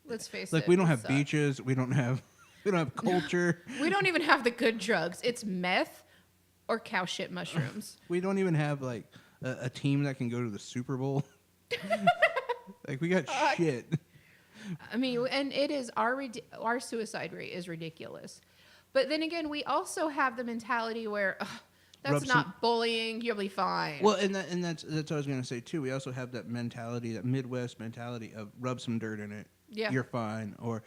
Let's face it. Like, we don't have beaches. We don't have culture. We don't even have the good drugs. It's meth or cow shit mushrooms. We don't even have, like, a team that can go to the Super Bowl. Like, we got shit. I mean, and it is, our suicide rate is ridiculous. But then again, we also have the mentality where... that's not bullying. You'll be fine. Well, and that's what I was going to say, too. We also have that mentality, that Midwest mentality of rub some dirt in it. Yeah. You're fine. Or,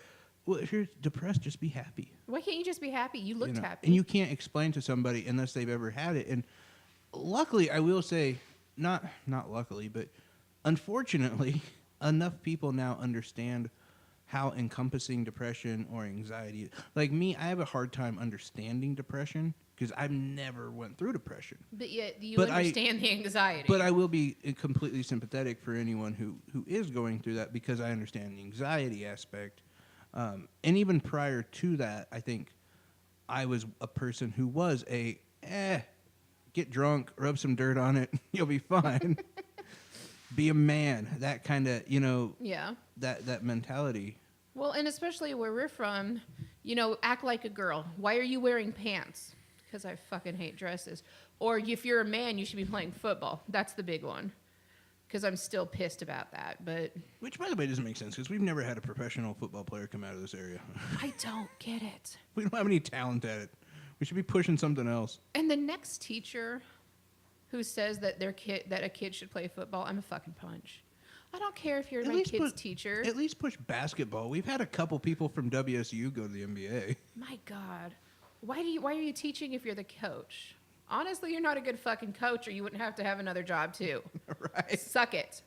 well, if you're depressed, just be happy. Why can't you just be happy? You looked happy. And you can't explain to somebody unless they've ever had it. And luckily, I will say, not luckily, but unfortunately, enough people now understand how encompassing depression or anxiety is. Like me, I have a hard time understanding depression because I've never went through depression. But yet understand the anxiety. But I will be completely sympathetic for anyone who is going through that because I understand the anxiety aspect. And even prior to that, I think I was a person who was get drunk, rub some dirt on it, you'll be fine. be a man, that kind of, Yeah. that mentality. Well, and especially where we're from, act like a girl. Why are you wearing pants? Because I fucking hate dresses. Or if you're a man, you should be playing football. That's the big one. Because I'm still pissed about that. But Which, by the way, doesn't make sense because we've never had a professional football player come out of this area. I don't get it. We don't have any talent at it. We should be pushing something else. And the next teacher who says that a kid should play football, I'm a fucking punch. I don't care if you're my kid's teacher. At least push basketball. We've had a couple people from WSU go to the NBA. My God. Why are you teaching if you're the coach? Honestly, you're not a good fucking coach or you wouldn't have to have another job too. Right. Suck it.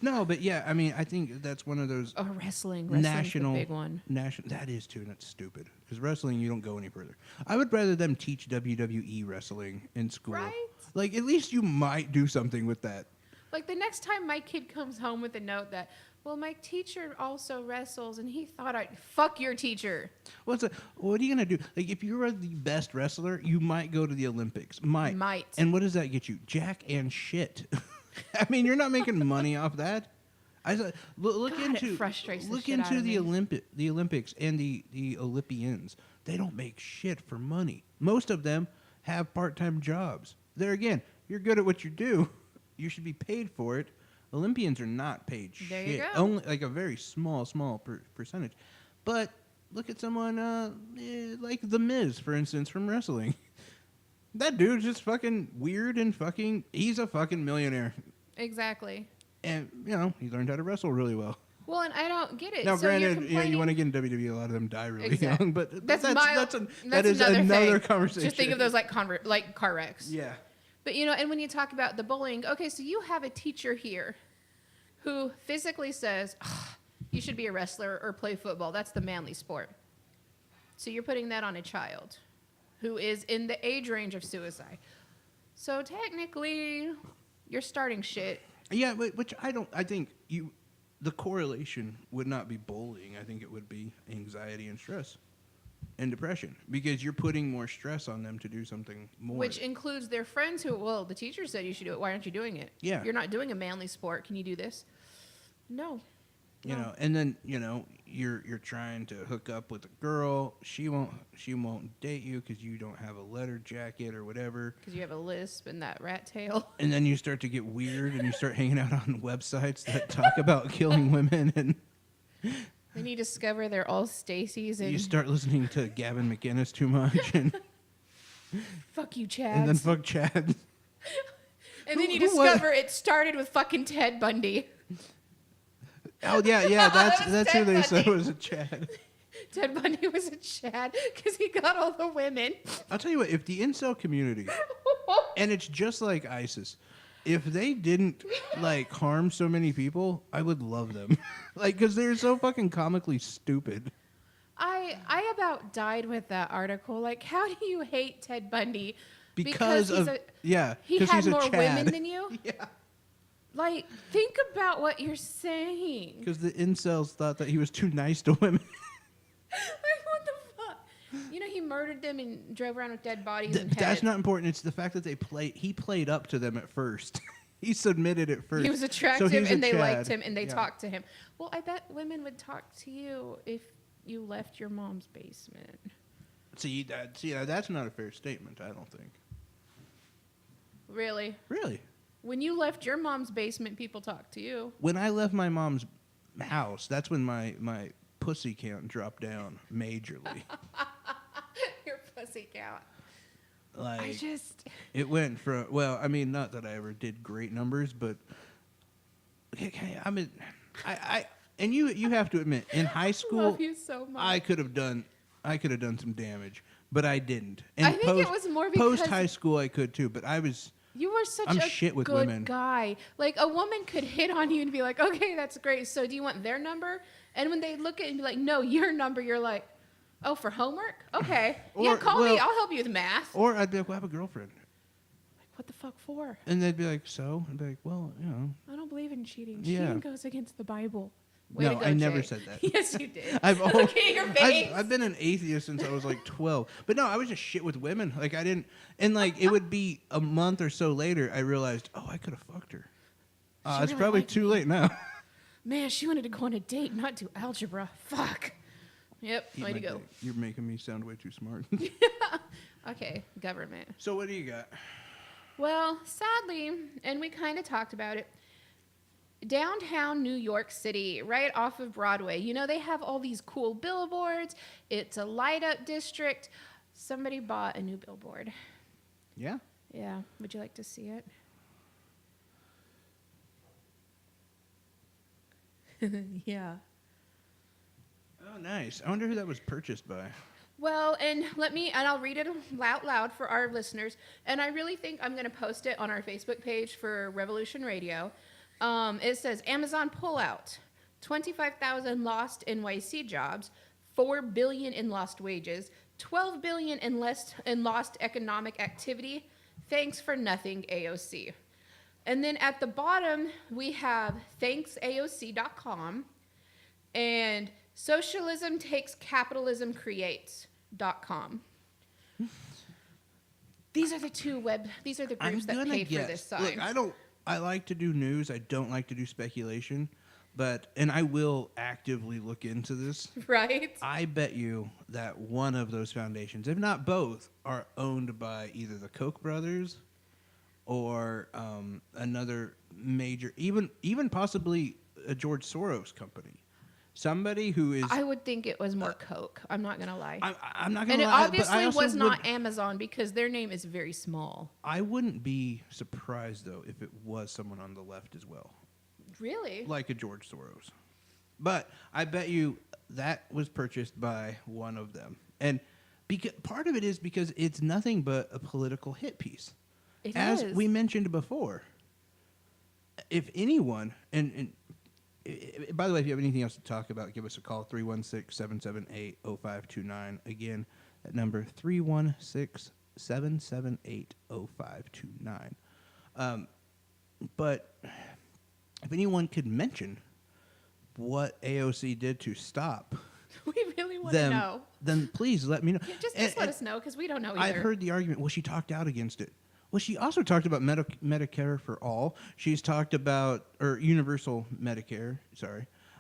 No, but yeah, I mean, I think that's one of those Wrestling's national the big one. That is too, and that's stupid. Because wrestling, you don't go any further. I would rather them teach WWE wrestling in school. Right? Like, at least you might do something with that. Like the next time my kid comes home with a note that, well, my teacher also wrestles and he thought fuck your teacher. What are you going to do? Like, if you are the best wrestler, you might go to the Olympics. Might. And what does that get you? Jack and shit. I mean, you're not making money off that. Look into the Olympics and the Olympians. They don't make shit for money. Most of them have part-time jobs. There again, you're good at what you do. You should be paid for it. Olympians are not paid there shit. You go. Only like a very small percentage. But look at someone like The Miz, for instance, from wrestling. That dude's just fucking weird and he's a fucking millionaire. Exactly. And, he learned how to wrestle really well. Well, and I don't get it. Now, so granted, you want to get in WWE, a lot of them die really young, but that's another thing. conversation. Just think of those like car wrecks. Yeah. But, and when you talk about the bullying, okay, so you have a teacher here who physically says, you should be a wrestler or play football. That's the manly sport. So you're putting that on a child who is in the age range of suicide. So technically, you're starting shit. Yeah, which I think the correlation would not be bullying. I think it would be anxiety and stress and depression because you're putting more stress on them to do something more. Which includes their friends who, well, the teacher said you should do it. Why aren't you doing it? Yeah. You're not doing a manly sport. Can you do this? No. And then, you're trying to hook up with a girl. She won't date you because you don't have a leather jacket or whatever. Because you have a lisp and that rat tail. And then you start to get weird and you start hanging out on websites that talk about killing women and then you discover they're all Stacy's and you start listening to Gavin McInnes too much and fuck you, Chad. And then fuck Chad. And then you discover it started with fucking Ted Bundy. Oh yeah, that's who they said Bundy. was a Chad. Ted Bundy was a Chad because he got all the women. I'll tell you what, if the incel community, and it's just like ISIS, if they didn't harm so many people, I would love them. Because they're so fucking comically stupid. I about died with that article. Like, how do you hate Ted Bundy? Because he had more women than you? Yeah. Like, think about what you're saying. Because the incels thought that he was too nice to women. Like, what the fuck? He murdered them and drove around with dead bodies and That's not important. It's the fact that he played up to them at first. He submitted at first. He was attractive and they Chad. liked him and they talked to him. Well, I bet women would talk to you if you left your mom's basement. See, that's not a fair statement, I don't think. Really? Really? When you left your mom's basement, people talked to you. When I left my mom's house, that's when my pussy count dropped down majorly. Your pussy count. It went from, well, I mean, not that I ever did great numbers, but and you have to admit, in high school, I love you so much. I could have done some damage, but I didn't. And I think it was more because post high school I could too, but you were such a good women. Guy. Like, a woman could hit on you and be like, okay, that's great. So do you want their number? And when they look at it and be like, no, your number, you're like, oh, for homework? Okay. Call me. I'll help you with math. Or I'd be like, well, I have a girlfriend. Like, what the fuck for? And they'd be like, so? I'd be like, well, I don't believe in cheating. Yeah. Cheating goes against the Bible. Way to go, I never said that. Yes, you did. Look at your face. I've been an atheist since I was 12. But no, I was just shit with women. I didn't. And it would be a month or so later, I realized, oh, I could have fucked her. It's probably too late now. Man, she wanted to go on a date, not do algebra. Fuck. Yep, way to go. You're making me sound way too smart. Okay, government. So what do you got? Well, sadly, and we kind of talked about it, downtown New York City, right off of Broadway, you know, they have all these cool billboards. It's a light-up district. Somebody bought a new billboard. Yeah? Yeah. Would you like to see it? Yeah. Oh, nice. I wonder who that was purchased by. Well, and I'll read it out loud for our listeners. And I really think I'm going to post it on our Facebook page for Revolution Radio. It says, Amazon pullout, 25,000 lost NYC jobs, 4 billion in lost wages, 12 billion in lost economic activity. Thanks for nothing, AOC. And then at the bottom, we have thanksaoc.com and socialism takes capitalism creates.com. These are the groups that paid for this sign. Look, I like to do news. I don't like to do speculation, and I will actively look into this. Right? I bet you that one of those foundations, if not both, are owned by either the Koch brothers or another major, even possibly a George Soros company. Somebody who is... I would think it was more Coke. I'm not going to lie. I'm not going to lie. And it obviously was not Amazon because their name is very small. I wouldn't be surprised, though, if it was someone on the left as well. Really? Like a George Soros. But I bet you that was purchased by one of them. And part of it is because it's nothing but a political hit piece. As we mentioned before, if anyone... and by the way, if you have anything else to talk about, give us a call, 316-778-0529. Again, that number, 316-778-0529. But if anyone could mention what AOC did to stop... We really want to know. Then please let me know. Yeah, just let us know, because we don't know either. I've heard the argument, well, she talked out against it. Well, she also talked about Medicare for all. She's talked about, or universal Medicare,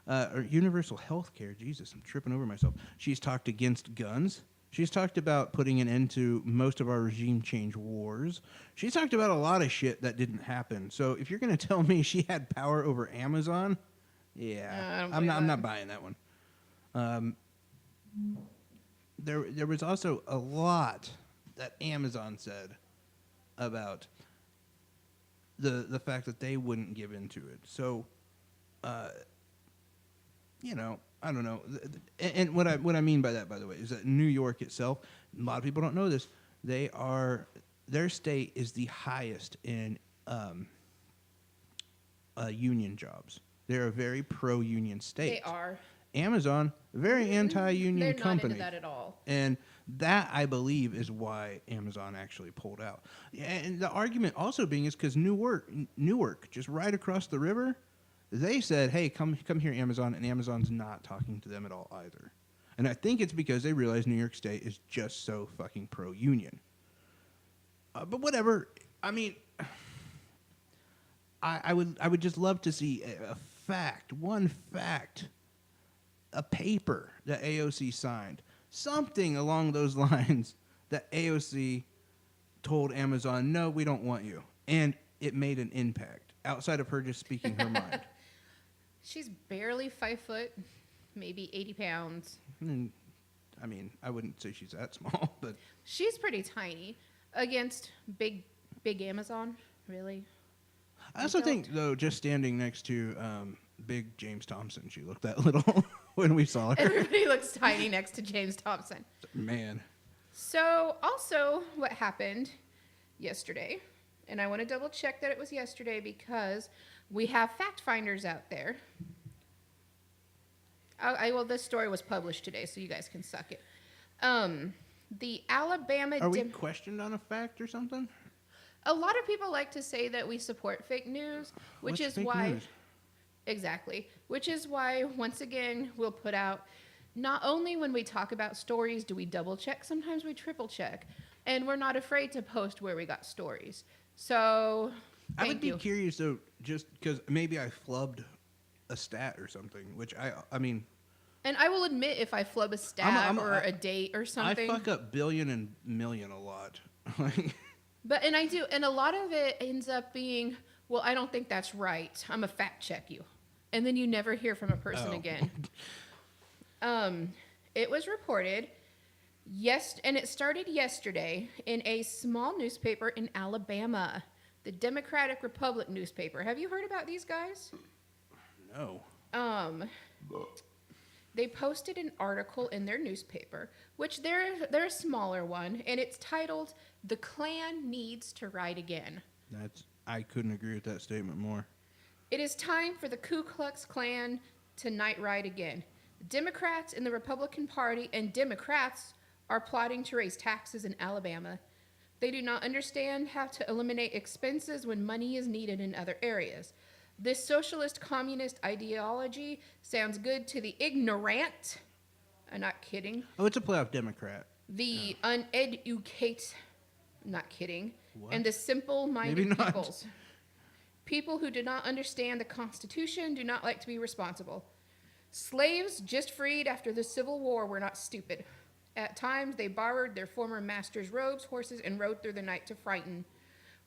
or universal health care. Jesus, I'm tripping over myself. She's talked against guns. She's talked about putting an end to most of our regime change wars. She's talked about a lot of shit that didn't happen. So if you're going to tell me she had power over Amazon, yeah, I'm not buying that one. There was also a lot that Amazon said about the fact that they wouldn't give into it. So, I don't know. And what I mean by that, by the way, is that New York itself, a lot of people don't know this, their state is the highest in union jobs. They're a very pro-union state. They are. Amazon, a very anti-union company. They're not into that at all. And that, I believe, is why Amazon actually pulled out. And the argument also being is because Newark, just right across the river, they said, hey, come here, Amazon, and Amazon's not talking to them at all either. And I think it's because they realize New York State is just so fucking pro-union. But whatever. I mean, I would just love to see one fact, a paper that AOC signed, something along those lines that AOC told Amazon, no, we don't want you. And it made an impact outside of her just speaking her mind. She's barely 5 foot, maybe 80 pounds. And, I mean, I wouldn't say she's that small, but... She's pretty tiny against big Amazon, really. I also think, though, just standing next to big James Thompson, she looked that little when we saw her. Everybody looks tiny next to James Thompson. Man. So, also, what happened yesterday, and I want to double check that it was yesterday because we have fact finders out there. Well, this story was published today, so you guys can suck it. The Alabama... Are we questioned on a fact or something? A lot of people like to say that we support fake news, which is why... News? Exactly. Which is why, once again, we'll put out... Not only when we talk about stories do we double check, sometimes we triple check. And we're not afraid to post where we got stories. So I would be curious, though, just because maybe I flubbed a stat or something, which I mean... And I will admit if I flub a stat or a date or something. I fuck up billion and million a lot. And I do. And a lot of it ends up being, well, I don't think that's right. I'm a fact check you. And then you never hear from a person again. It was reported, and it started yesterday in a small newspaper in Alabama, the Democratic Republic newspaper. Have you heard about these guys? No. They posted an article in their newspaper, which they're a smaller one, and it's titled, "The Klan Needs to Ride Again." I couldn't agree with that statement more. It is time for the Ku Klux Klan to night ride again. The Democrats in the Republican Party and Democrats are plotting to raise taxes in Alabama. They do not understand how to eliminate expenses when money is needed in other areas. This socialist communist ideology sounds good to the ignorant. I'm not kidding. Oh, it's a playoff Democrat. The uneducated. Not kidding. What? And the simple-minded peoples. People who do not understand the Constitution do not like to be responsible. Slaves just freed after the Civil War were not stupid. At times, they borrowed their former master's robes, horses, and rode through the night to frighten.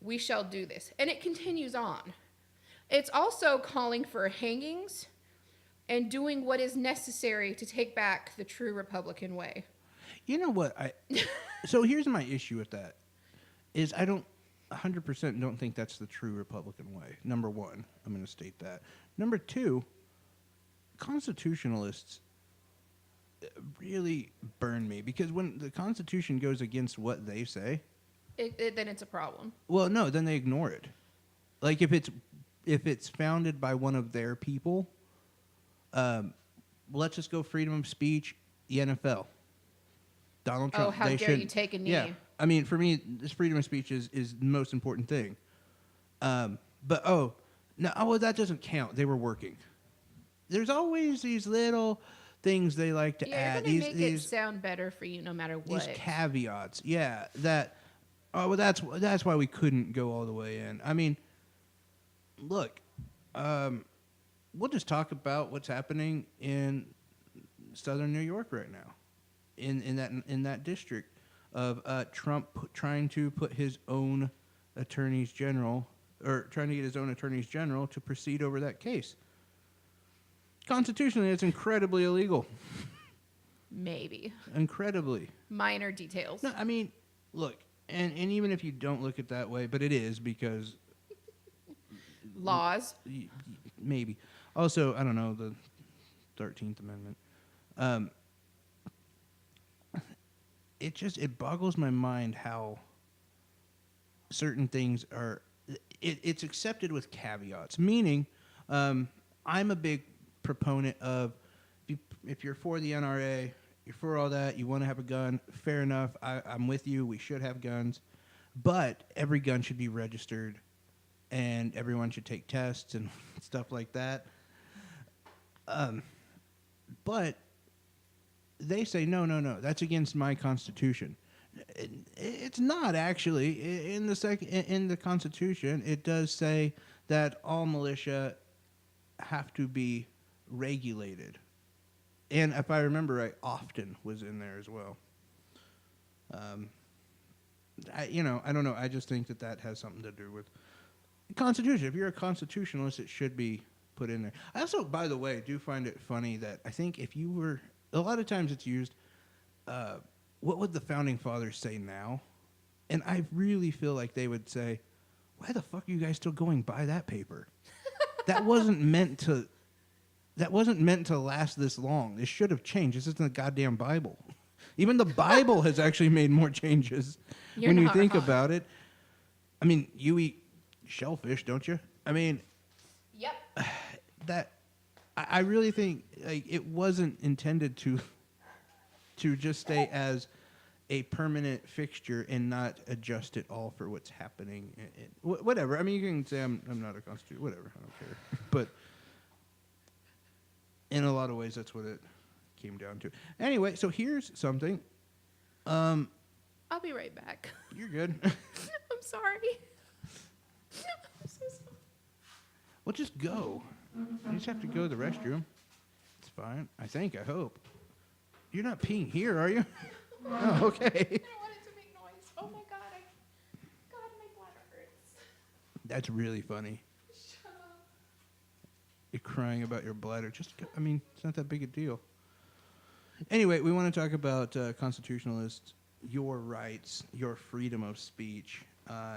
We shall do this. And it continues on. It's also calling for hangings and doing what is necessary to take back the true Republican way. You know what? So here's my issue with that, is I don't 100% don't think that's the true Republican way. Number one, I'm going to state that. Number two, constitutionalists really burn me, because when the Constitution goes against what they say, then it's a problem. Well, no, then they ignore it. Like if it's founded by one of their people, let's just go freedom of speech, the NFL. Donald Trump. Oh, how dare you take a knee. Yeah. I mean, for me, this freedom of speech is the most important thing. But that doesn't count. They were working. There's always these little things they like to add. They're going to make it sound better for you no matter what. These caveats. Yeah, that's why we couldn't go all the way in. I mean, look, we'll just talk about what's happening in southern New York right now, in that district of Trump trying to put his own attorneys general, or trying to get his own attorneys general to proceed over that case. Constitutionally, it's incredibly illegal. Maybe. Incredibly. Minor details. No, I mean, look, and even if you don't look at it that way, but it is, because laws. Maybe. Also, I don't know, the 13th Amendment. It boggles my mind how certain things are. It's accepted with caveats. Meaning, I'm a big proponent of if you're for the NRA, you're for all that, you want to have a gun, fair enough. I'm with you. We should have guns, but every gun should be registered, and everyone should take tests and stuff like that. But they say no, that's against my Constitution. It's not actually. In the Constitution, it does say that all militia have to be regulated, and if I remember right, often was in there as well. I don't know. I just think that has something to do with the Constitution. If you're a constitutionalist, it should be put in there. I also, by the way, do find it funny that I think if you were, a lot of times it's used, what would the founding fathers say now? And I really feel like they would say, why the fuck are you guys still going by that paper? That wasn't meant to last this long. This should have changed. This isn't the goddamn Bible. Even the Bible has actually made more changes when you think about it. I mean, you eat shellfish, don't you? I mean, yep. I really think like it wasn't intended to just stay as a permanent fixture and not adjust it all for what's happening. Whatever. I mean, you can say I'm not a constitution. Whatever. I don't care. But in a lot of ways, that's what it came down to. Anyway, so here's something. I'll be right back. You're good. I'm sorry. I'm Well, just go. You just have to go to the restroom. It's fine. I think. I hope. You're not peeing here, are you? Oh, okay. I don't want it to make noise. Oh my God, my bladder hurts. That's really funny. Shut up. You're crying about your bladder. I mean, it's not that big a deal. Anyway, we want to talk about constitutionalists, your rights, your freedom of speech.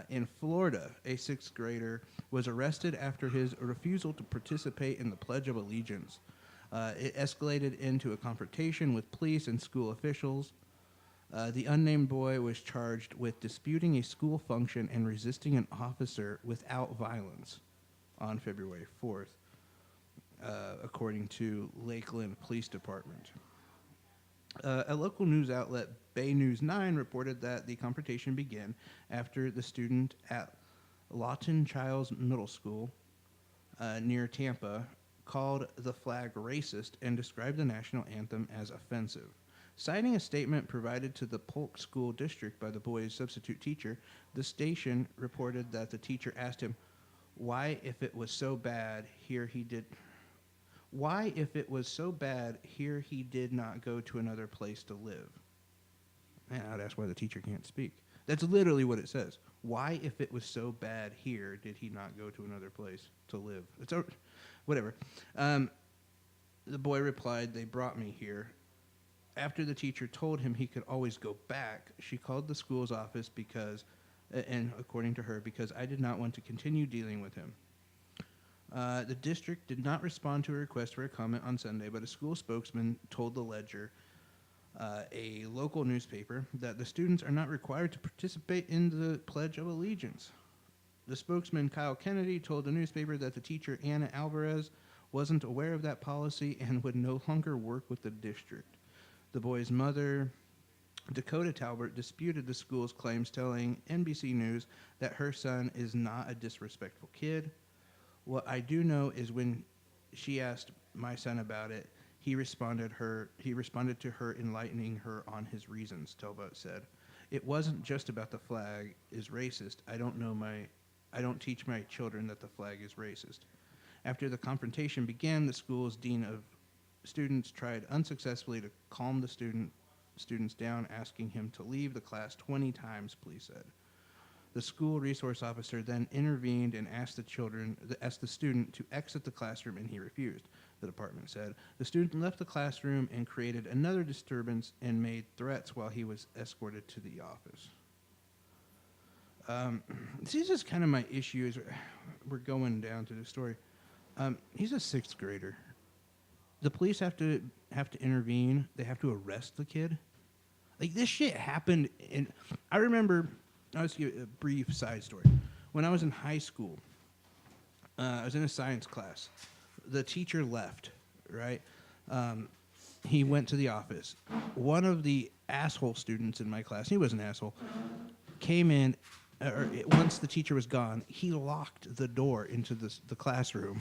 In Florida, a 6th grader was arrested after his refusal to participate in the Pledge of Allegiance. It escalated into a confrontation with police and school officials. The unnamed boy was charged with disputing a school function and resisting an officer without violence on February 4th, according to Lakeland Police Department. A local news outlet, Bay News 9, reported that the confrontation began after the student at Lawton Childs Middle School near Tampa called the flag racist and described the national anthem as offensive. Citing a statement provided to the Polk School District by the boy's substitute teacher, the station reported that the teacher asked him why, if it was so bad, here he did not go to another place to live. Man, I'd ask why the teacher can't speak. That's literally what it says. Why, if it was so bad here, did he not go to another place to live? Whatever. The boy replied, "They brought me here." After the teacher told him he could always go back, she called the school's office because, and according to her, because I did not want to continue dealing with him. The district did not respond to a request for a comment on Sunday, but a school spokesman told the Ledger, a local newspaper, that the students are not required to participate in the Pledge of Allegiance. The spokesman, Kyle Kennedy, told the newspaper that the teacher, Anna Alvarez, wasn't aware of that policy and would no longer work with the district. The boy's mother, Dakota Talbert, disputed the school's claims, telling NBC News that her son is not a disrespectful kid. What I do know is when she asked my son about it, he responded to her, enlightening her on his reasons, Talbot said. It wasn't just about the flag is racist. I don't teach my children that the flag is racist. After the confrontation began, the school's dean of students tried unsuccessfully to calm the students down, asking him to leave the class 20 times, police said. The school resource officer then intervened and asked the student to exit the classroom, and he refused, the department said. The student left the classroom and created another disturbance and made threats while he was escorted to the office. This is just kind of my issue as we're going down to the story. He's a 6th grader. The police have to intervene. They have to arrest the kid. Like, this shit happened I remember, I'll just give a brief side story. When I was in high school, I was in a science class. The teacher left, right? He went to the office. One of the asshole students in my class, he was an asshole, came in, once the teacher was gone, he locked the door into the classroom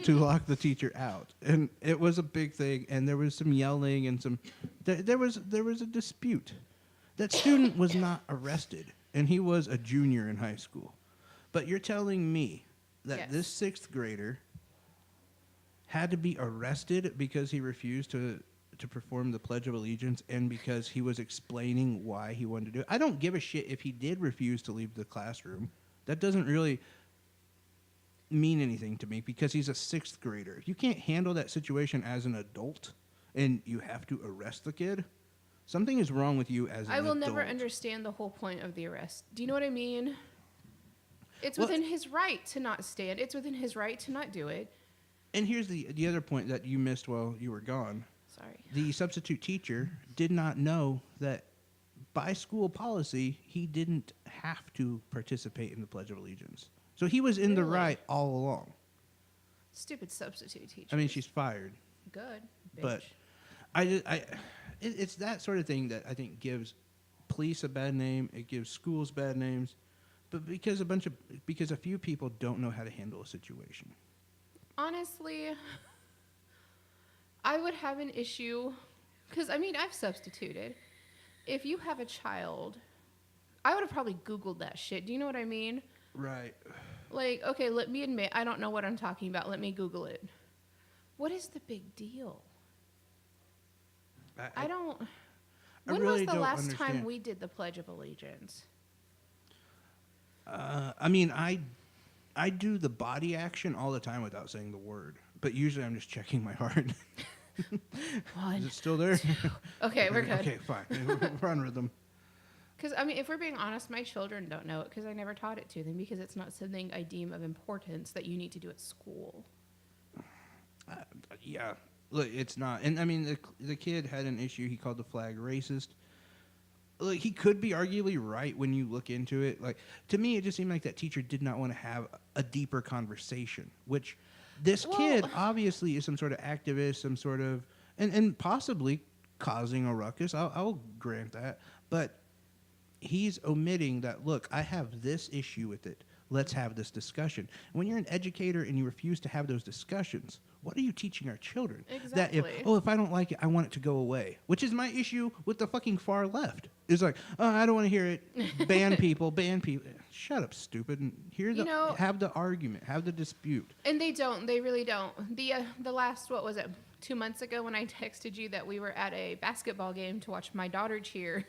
to lock the teacher out. And it was a big thing, and there was some yelling and there was a dispute. That student was not arrested, and he was a junior in high school. But you're telling me that Yes. this 6th grader had to be arrested because he refused to perform the Pledge of Allegiance and because he was explaining why he wanted to do it. I don't give a shit if he did refuse to leave the classroom. That doesn't really mean anything to me because he's a 6th grader. If you can't handle that situation as an adult and you have to arrest the kid, something is wrong with you as an adult. I will never understand the whole point of the arrest. Do you know what I mean? It's within his right to not stand. It's within his right to not do it. And here's the other point that you missed while you were gone. Sorry. The substitute teacher did not know that by school policy, he didn't have to participate in the Pledge of Allegiance. So he was in the Really? right all along. Stupid substitute teacher. I mean, she's fired. Good. But bitch. it's that sort of thing that I think gives police a bad name. It gives schools bad names. But because a few people don't know how to handle a situation. Honestly, I would have an issue because, I mean, I've substituted. If you have a child, I would have probably Googled that shit. Do you know what I mean? Right. Like, okay, let me admit, I don't know what I'm talking about. Let me Google it. What is the big deal? I don't. When really was the don't last time understand. we did the Pledge of Allegiance? I mean, I do the body action all the time without saying the word, but usually I'm just checking my heart. Is it still there? Okay, we're good. Okay, fine. We're on rhythm. Because, I mean, if we're being honest, my children don't know it because I never taught it to them because it's not something I deem of importance that you need to do at school. Yeah, look, it's not. And I mean, the kid had an issue. He called the flag racist. Look, he could be arguably right when you look into it. Like, to me, it just seemed like that teacher did not want to have a deeper conversation, which this kid obviously is some sort of activist, some sort of, and possibly causing a ruckus. I'll grant that. But he's omitting that, look, I have this issue with it. Let's have this discussion. When you're an educator and you refuse to have those discussions, what are you teaching our children? Exactly. That if I don't like it, I want it to go away. Which is my issue with the fucking far left. It's like, oh, I don't want to hear it. Ban people, ban people. Shut up, stupid. And have the argument, have the dispute. And they don't. They really don't. The last, what was it, 2 months ago when I texted you that we were at a basketball game to watch my daughter cheer,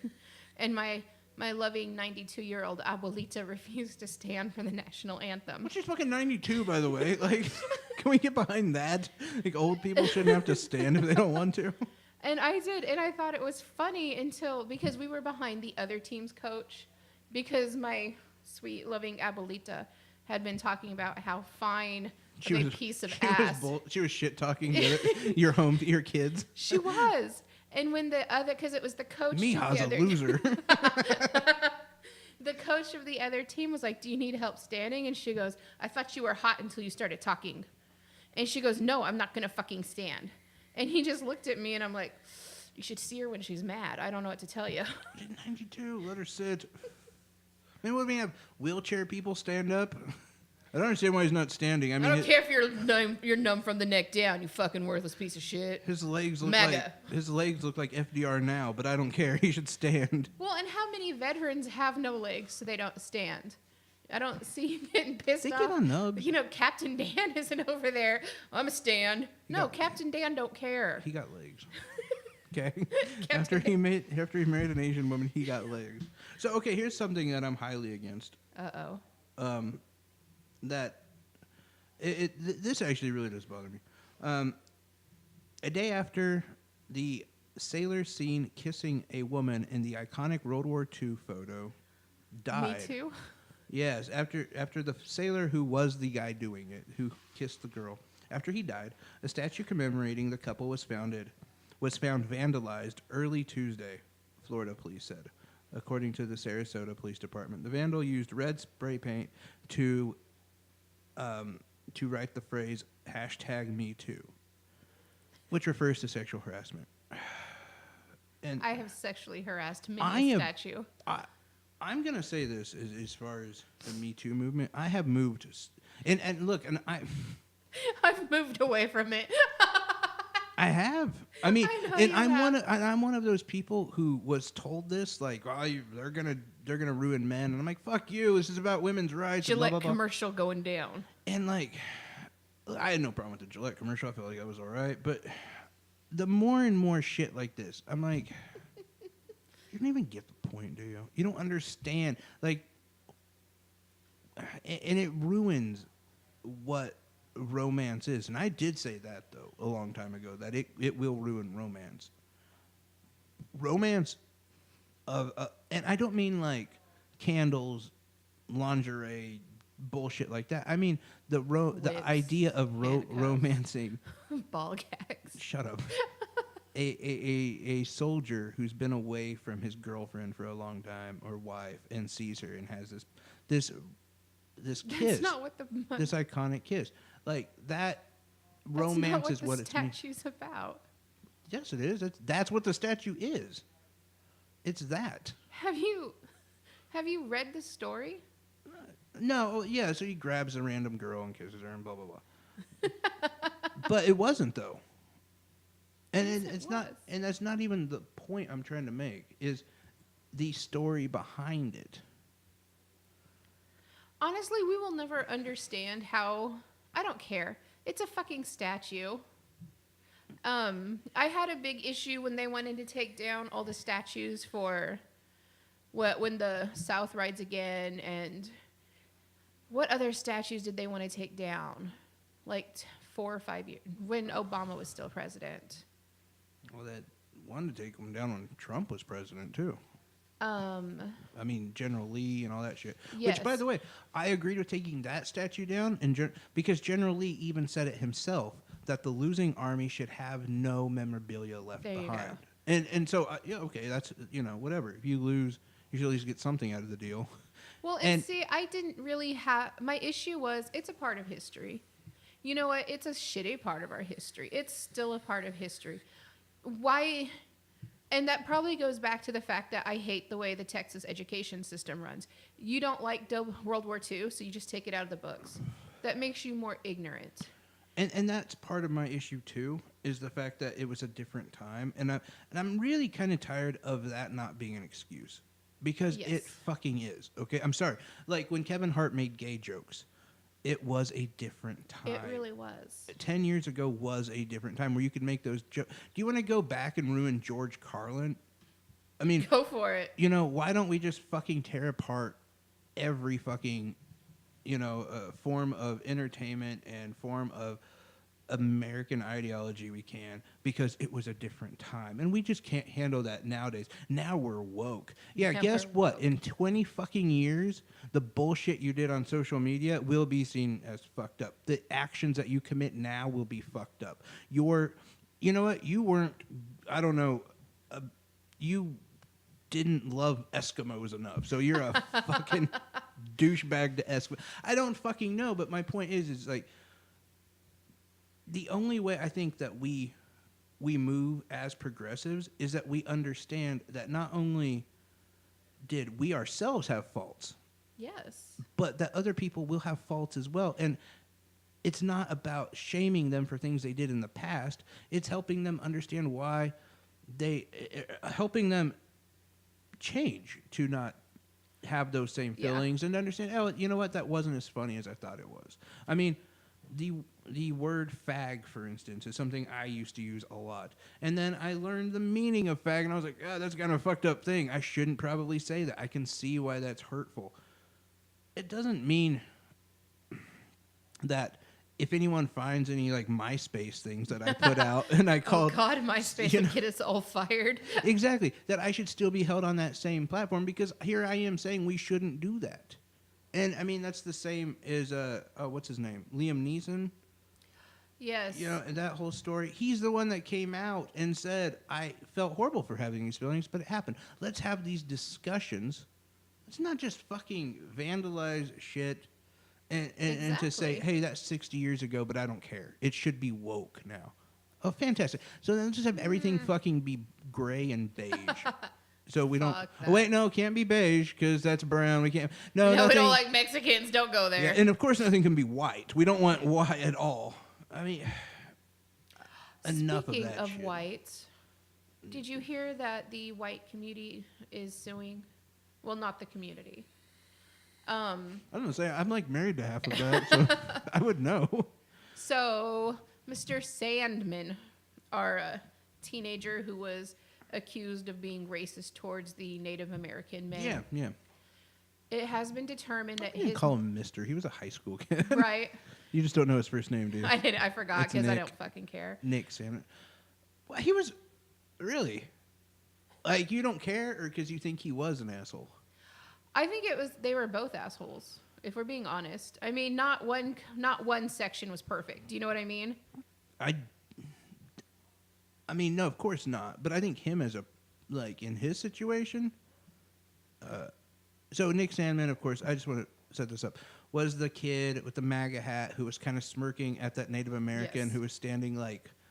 and my loving 92-year-old abuelita refused to stand for the national anthem. Which is fucking 92, by the way. Like, can we get behind that? Like, old people shouldn't have to stand if they don't want to. And I did, and I thought it was funny because we were behind the other team's coach, because my sweet, loving abuelita had been talking about how fine a big piece of ass. She was shit-talking your kids. She was. And when because it was the coach. Mija's a loser. The coach of the other team was like, do you need help standing? And she goes, I thought you were hot until you started talking. And she goes, no, I'm not going to fucking stand. And he just looked at me and I'm like, you should see her when she's mad. I don't know what to tell you. 92, let her sit. Man, what do we have? Wheelchair people stand up? I don't understand why he's not standing. I mean, I don't care if you're numb from the neck down, you fucking worthless piece of shit. His legs look like FDR now, but I don't care. He should stand. Well, and how many veterans have no legs so they don't stand? I don't see him getting pissed off. They get on nubs. Captain Dan isn't over there. I'm a stand. Captain Dan don't care. He got legs. Okay. After he married an Asian woman, he got legs. So okay, here's something that I'm highly against. This actually really does bother me. A day after the sailor seen kissing a woman in the iconic World War II photo died. Me too. Yes, after the sailor who was the guy doing it, who kissed the girl, after he died, a statue commemorating the couple was found vandalized early Tuesday, Florida police said. According to the Sarasota Police Department, the vandal used red spray paint to write the phrase #MeToo, which refers to sexual harassment. And I have sexually harassed many statue. I'm going to say this as far as the Me Too movement. I have moved. And look, and I've moved away from it. I have. I mean, I'm one of those people who was told this, like, oh, they're gonna ruin men, and I'm like, fuck you. This is about women's rights. Gillette blah, blah, blah. commercial going down. And like, I had no problem with the Gillette commercial. I felt like I was all right, but the more and more shit like this, I'm like, you don't even get the point, do you? You don't understand, like, and it ruins what romance is. And I did say that, though, a long time ago, that it will ruin romance. Romance and I don't mean like candles, lingerie, bullshit like that. I mean the idea of romancing ball gags. Shut up. A soldier who's been away from his girlfriend for a long time or wife and sees her and has this kiss. That's not what this iconic kiss. Like that romance is what it's the statue's about. Yes, it is. That's what the statue is. It's that. Have you read the story? No, yeah, so he grabs a random girl and kisses her and blah blah blah. But it wasn't though. And it's not, and that's not even the point I'm trying to make, is the story behind it. Honestly, we will never understand how. I don't care. It's a fucking statue. I had a big issue when they wanted to take down all the statues for when the South rides again, and what other statues did they want to take down? Like 4 or 5 years when Obama was still president. Well, that wanted to take them down when Trump was president too. I mean, General Lee and all that shit. Yes. Which, by the way, I agreed with taking that statue down, and because General Lee even said it himself that the losing army should have no memorabilia left There you behind. go. And so yeah, okay, that's whatever. If you lose, you should at least get something out of the deal. Well, and see, I didn't really have my issue was it's a part of history. You know what? It's a shitty part of our history. It's still a part of history. Why? And that probably goes back to the fact that I hate the way the Texas education system runs. You don't like World War II, so you just take it out of the books. That makes you more ignorant. And that's part of my issue too, is the fact that it was a different time, and I'm really kind of tired of that not being an excuse, because Yes. it fucking is. Okay, I'm sorry. Like when Kevin Hart made gay jokes, it was a different time. It really was. 10 years ago was a different time where you could make those jokes. Do you want to go back and ruin George Carlin? I mean, Go for it. why don't we just fucking tear apart every fucking, form of entertainment and form of American ideology we can, because it was a different time. And we just can't handle that nowadays. Now we're woke. Yeah, Yeah, guess we're what? woke. In 20 fucking years, the bullshit you did on social media will be seen as fucked up. The actions that you commit now will be fucked up. You know what? You weren't, I don't know, you didn't love Eskimos enough. So you're a fucking douchebag to Eskimo. I don't fucking know, but my point is like, the only way I think that we move as progressives is that we understand that not only did we ourselves have faults, Yes. but that other people will have faults as well. And it's not about shaming them for things they did in the past. It's helping them understand why helping them change to not have those same feelings and understand, oh, you know what, that wasn't as funny as I thought it was. I mean, the word fag, for instance, is something I used to use a lot. And then I learned the meaning of fag, and I was like, oh, that's kind of a fucked up thing. I shouldn't probably say that. I can see why that's hurtful. It doesn't mean that if anyone finds any, like, MySpace things that I put out and I called... Oh, God, MySpace would get us all fired. Exactly. That I should still be held on that same platform, because here I am saying we shouldn't do that. And, I mean, that's the same as, what's his name? Liam Neeson? Yes. And that whole story. He's the one that came out and said, I felt horrible for having these feelings, but it happened. Let's have these discussions. Let's not just fucking vandalize shit and to say, hey, that's 60 years ago, but I don't care. It should be woke now. Oh, fantastic. So then let's just have everything fucking be gray and beige. So we don't. Oh, wait, no, can't be beige because that's brown. We can't. No, we don't like Mexicans. Don't go there. Yeah, and of course, nothing can be white. We don't want white at all. I mean, enough of that. Speaking of shit. white, did you hear that the white community is suing? Well, not the community. I don't know. Say I'm like married to half of that, so I would know. So, Mr. Sandman, our teenager who was accused of being racist towards the Native American men. Yeah. It has been determined that You didn't call him Mister. He was a high school kid. Right. You just don't know his first name, do you? I forgot It's because I Nick. don't fucking care. Nick Salmon. Well, he was really like, you don't care, or because you think he was an asshole? I think they were both assholes, if we're being honest. I mean, not one section was perfect. Do you know what I mean? I mean, no, of course not. But I think him as in his situation. So Nick Sandman, of course, I just want to set this up, was the kid with the MAGA hat who was kind of smirking at that Native American Yes. who was standing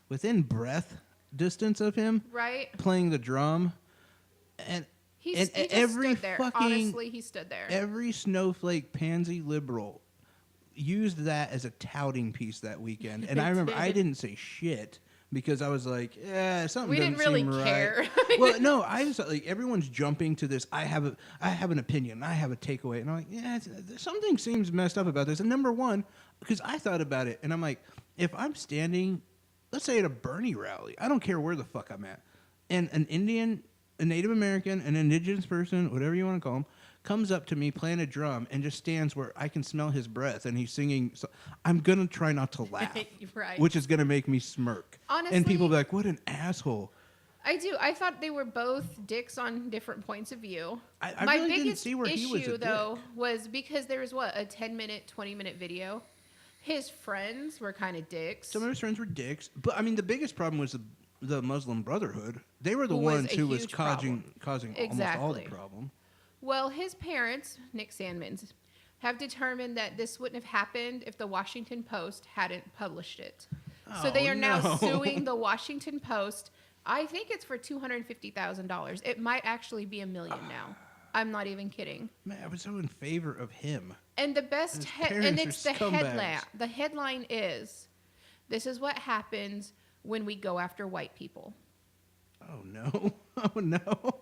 within breath distance of him, Right? playing the drum, and He and just every stood there. fucking Honestly, he stood there. every snowflake pansy liberal used that as a touting piece that weekend. And I remember I didn't say shit, because I was like, yeah, something We doesn't didn't really seem right. care. Well, no, I was like, everyone's jumping to this. I have an opinion. I have a takeaway, and I'm like, yeah, something seems messed up about this. And number one, because I thought about it, and I'm like, if I'm standing, let's say at a Bernie rally, I don't care where the fuck I'm at, and an Indian, a Native American, an indigenous person, whatever you want to call them, comes up to me playing a drum and just stands where I can smell his breath and he's singing. So I'm going to try not to laugh, Right. which is going to make me smirk. Honestly, and people be like, what an asshole. I do. I thought they were both dicks on different points of view. I My really biggest didn't see where issue, he was a though, dick. was because there was, a 10-minute, 20-minute video. His friends were kind of dicks. Some of his friends were dicks. But, I mean, the biggest problem was the Muslim Brotherhood. They were the Who was ones a who was huge causing problem. almost all the Exactly. problem. Well, his parents, Nick Sandmann's, have determined that this wouldn't have happened if the Washington Post hadn't published it. So they Oh, are now no. suing the Washington Post. I think it's for $250,000. It might actually be $1 million now. I'm not even kidding. Man, I was so in favor of him. And the best, His and parents it's are the scumbags. headline. The headline is, "This is what happens when we go after white people." Oh, no. Oh, no.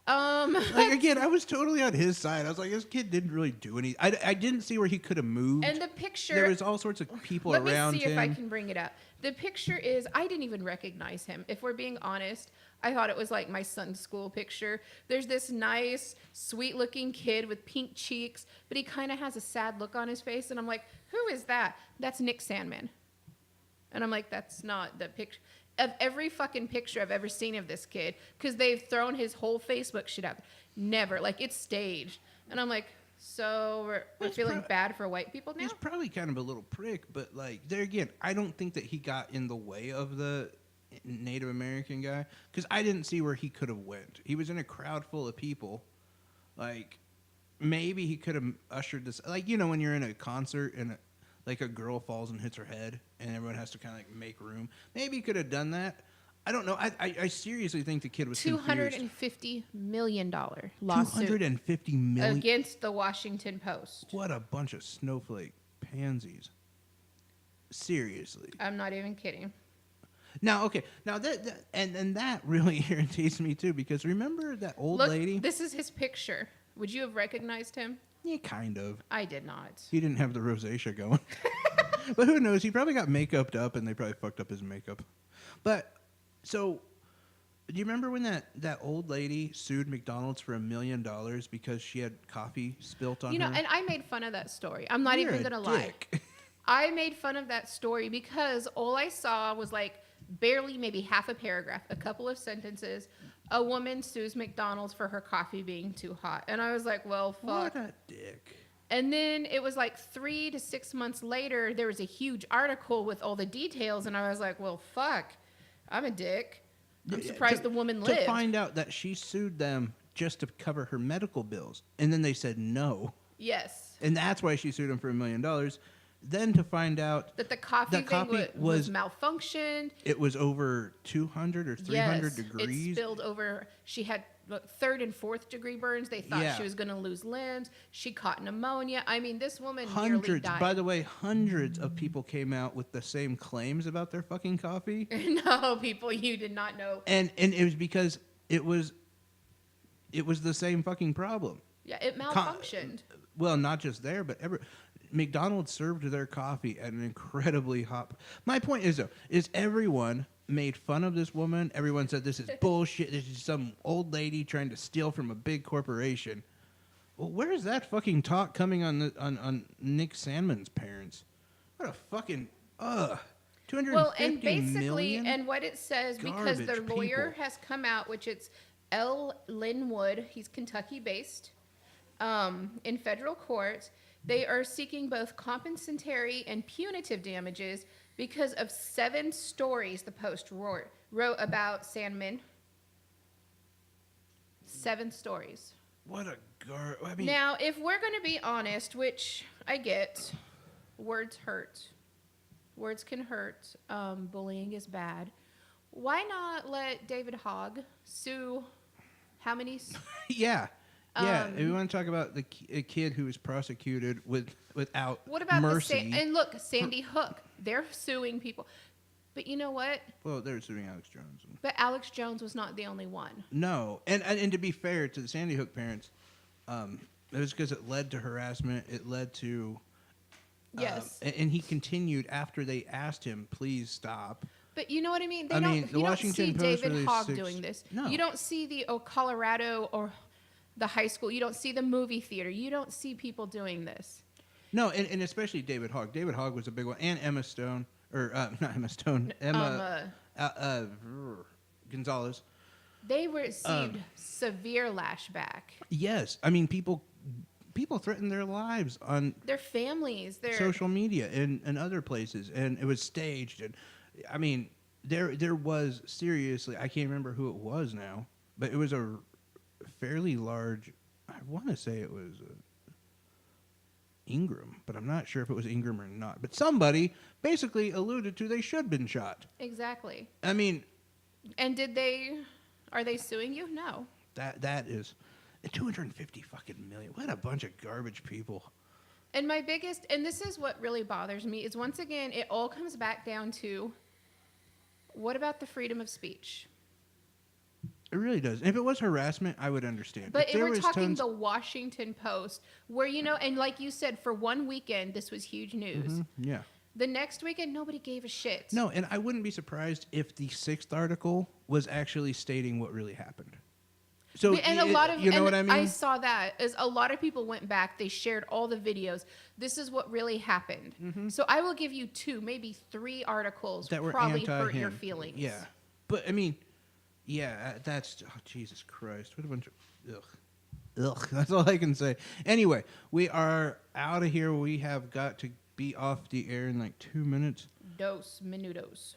Like again, I was totally on his side. I was like, this kid didn't really do anything. I didn't see where he could have moved. and the picture. There was all sorts of people Let around me see him. if I can bring it up. The picture is, I didn't even recognize him. If we're being honest, I thought it was like my son's school picture. There's this nice, sweet looking kid with pink cheeks, but he kind of has a sad look on his face. And I'm like, who is that? That's Nick Sandmann. And I'm like, that's not the picture. Of every fucking picture I've ever seen of this kid, because they've thrown his whole Facebook shit out. Never. Like, it's staged. And I'm like, so we're feeling bad for white people now? He's probably kind of a little prick, but like there again, I don't think that he got in the way of the Native American guy because I didn't see where he could have went. He was in a crowd full of people. Like maybe he could have ushered this. Like when you're in a concert and like a girl falls and hits her head and everyone has to kind of like make room. Maybe he could have done that. I don't know. I seriously think the kid was $250 million lawsuit. $250 million against the Washington Post. What a bunch of snowflake pansies. Seriously. I'm not even kidding. Now, okay. Now that really irritates me too because remember that old Look, lady? this is his picture. Would you have recognized him? Yeah, kind of. I did not. He didn't have the rosacea going. But who knows? He probably got makeuped up and they probably fucked up his makeup. But so, do you remember when that old lady sued McDonald's for $1 million because she had coffee spilt on her? And I made fun of that story. I'm not You're even a going to lie. dick. I made fun of that story because all I saw was like barely maybe half a paragraph, a couple of sentences. A woman sues McDonald's for her coffee being too hot. And I was like, well, fuck. What a dick. And then it was like 3 to 6 months later, there was a huge article with all the details. And I was like, well, fuck. I'm a dick. I'm surprised the woman lived. To find out that she sued them just to cover her medical bills. And then they said no. Yes. And that's why she sued them for $1 million. Then to find out that the coffee was malfunctioned. It was over 200 or 300 degrees. It spilled over. She had 3rd and 4th degree burns. They thought she was going to lose limbs. She caught pneumonia. I mean, this woman nearly died. By the way, hundreds of people came out with the same claims about their fucking coffee. No, people you did not know. And it was because it was the same fucking problem. Yeah, it malfunctioned. Well, not just there, but McDonald's served their coffee at an incredibly hot. My point is everyone made fun of this woman. Everyone said this is bullshit. This is some old lady trying to steal from a big corporation. Well, where is that fucking talk coming on Nick Sandmann's parents? What a fucking $250 well, and basically, million? and what it says because their lawyer has come out, which it's L. Linwood. He's Kentucky based, in federal court. They are seeking both compensatory and punitive damages because of 7 stories the Post wrote about Sandmann. 7 stories. What a now, if we're going to be honest, which I get, words hurt. Words can hurt. Bullying is bad. Why not let David Hogg sue how many? Yeah. Yeah, if you want to talk about a kid who was prosecuted without what about mercy. and look, Sandy Hook, they're suing people. But you know what? Well, they're suing Alex Jones. But Alex Jones was not the only one. No, and to be fair to the Sandy Hook parents, it was because it led to harassment. It led to Yes. And he continued after they asked him, please stop. But you know what I mean? The You Washington don't see Post David Hogg released doing this. No. You don't see the Colorado or the high school. You don't see the movie theater. You don't see people doing this. No, and especially David Hogg. David Hogg was a big one. And Emma Stone. Or, not Emma Stone. Emma Gonzalez. They received severe lashback. Yes. I mean, people threatened their lives on Their families, their social media and other places, and it was staged. And I mean, there was seriously, I can't remember who it was now, but it was a fairly large. I want to say it was Ingram, but I'm not sure if it was Ingram or not. But somebody basically alluded to they should have been shot. Exactly. I mean, and are they suing you? No. That is 250 fucking million. What a bunch of garbage people. And and this is what really bothers me, is once again, it all comes back down to, what about the freedom of speech? It really does. If it was harassment, I would understand. But if we're talking the Washington Post, where, and like you said, for one weekend, this was huge news. Mm-hmm. Yeah. The next weekend, nobody gave a shit. No, and I wouldn't be surprised if the 6th article was actually stating what really happened. So, and a lot of, you know what I mean? I saw that, is a lot of people went back, they shared all the videos. This is what really happened. Mm-hmm. So I will give you 2, maybe 3 articles that were probably hurt your feelings. Yeah. But, I mean, yeah, that's, Jesus Christ. What a bunch of, ugh. That's all I can say. Anyway, we are out of here. We have got to be off the air in like 2 minutes. 2 minutos.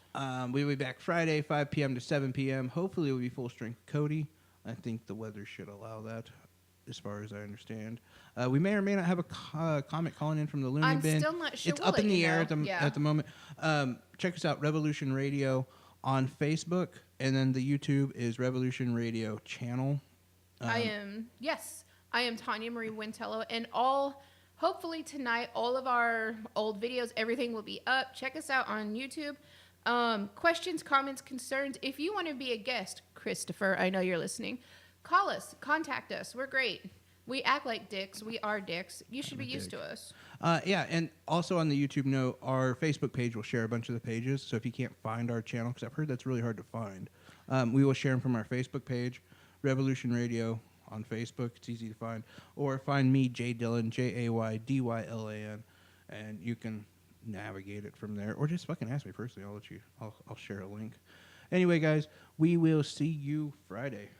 We'll be back Friday, 5 p.m. to 7 p.m. Hopefully we'll be full strength Cody. I think the weather should allow that, as far as I understand. We may or may not have a comic calling in from the Looney Bin. I'm still not sure. It's up in the air at the moment. Check us out, Revolution Radio on Facebook, and then the YouTube is Revolution Radio channel. I am Tanya Marie Wintello, and hopefully tonight, all of our old videos, everything will be up. Check us out on YouTube. Questions, comments, concerns. If you want to be a guest, Christopher, I know you're listening, call us, contact us. We're great. We act like dicks. We are dicks. You should be used to us. Yeah, and also on the YouTube note, our Facebook page will share a bunch of the pages. So if you can't find our channel, because I've heard that's really hard to find, we will share them from our Facebook page, Revolution Radio on Facebook. It's easy to find. Or find me, Jay Dillon, JAYDYLAN, and you can navigate it from there. Or just fucking ask me personally. I'll share a link. Anyway, guys, we will see you Friday.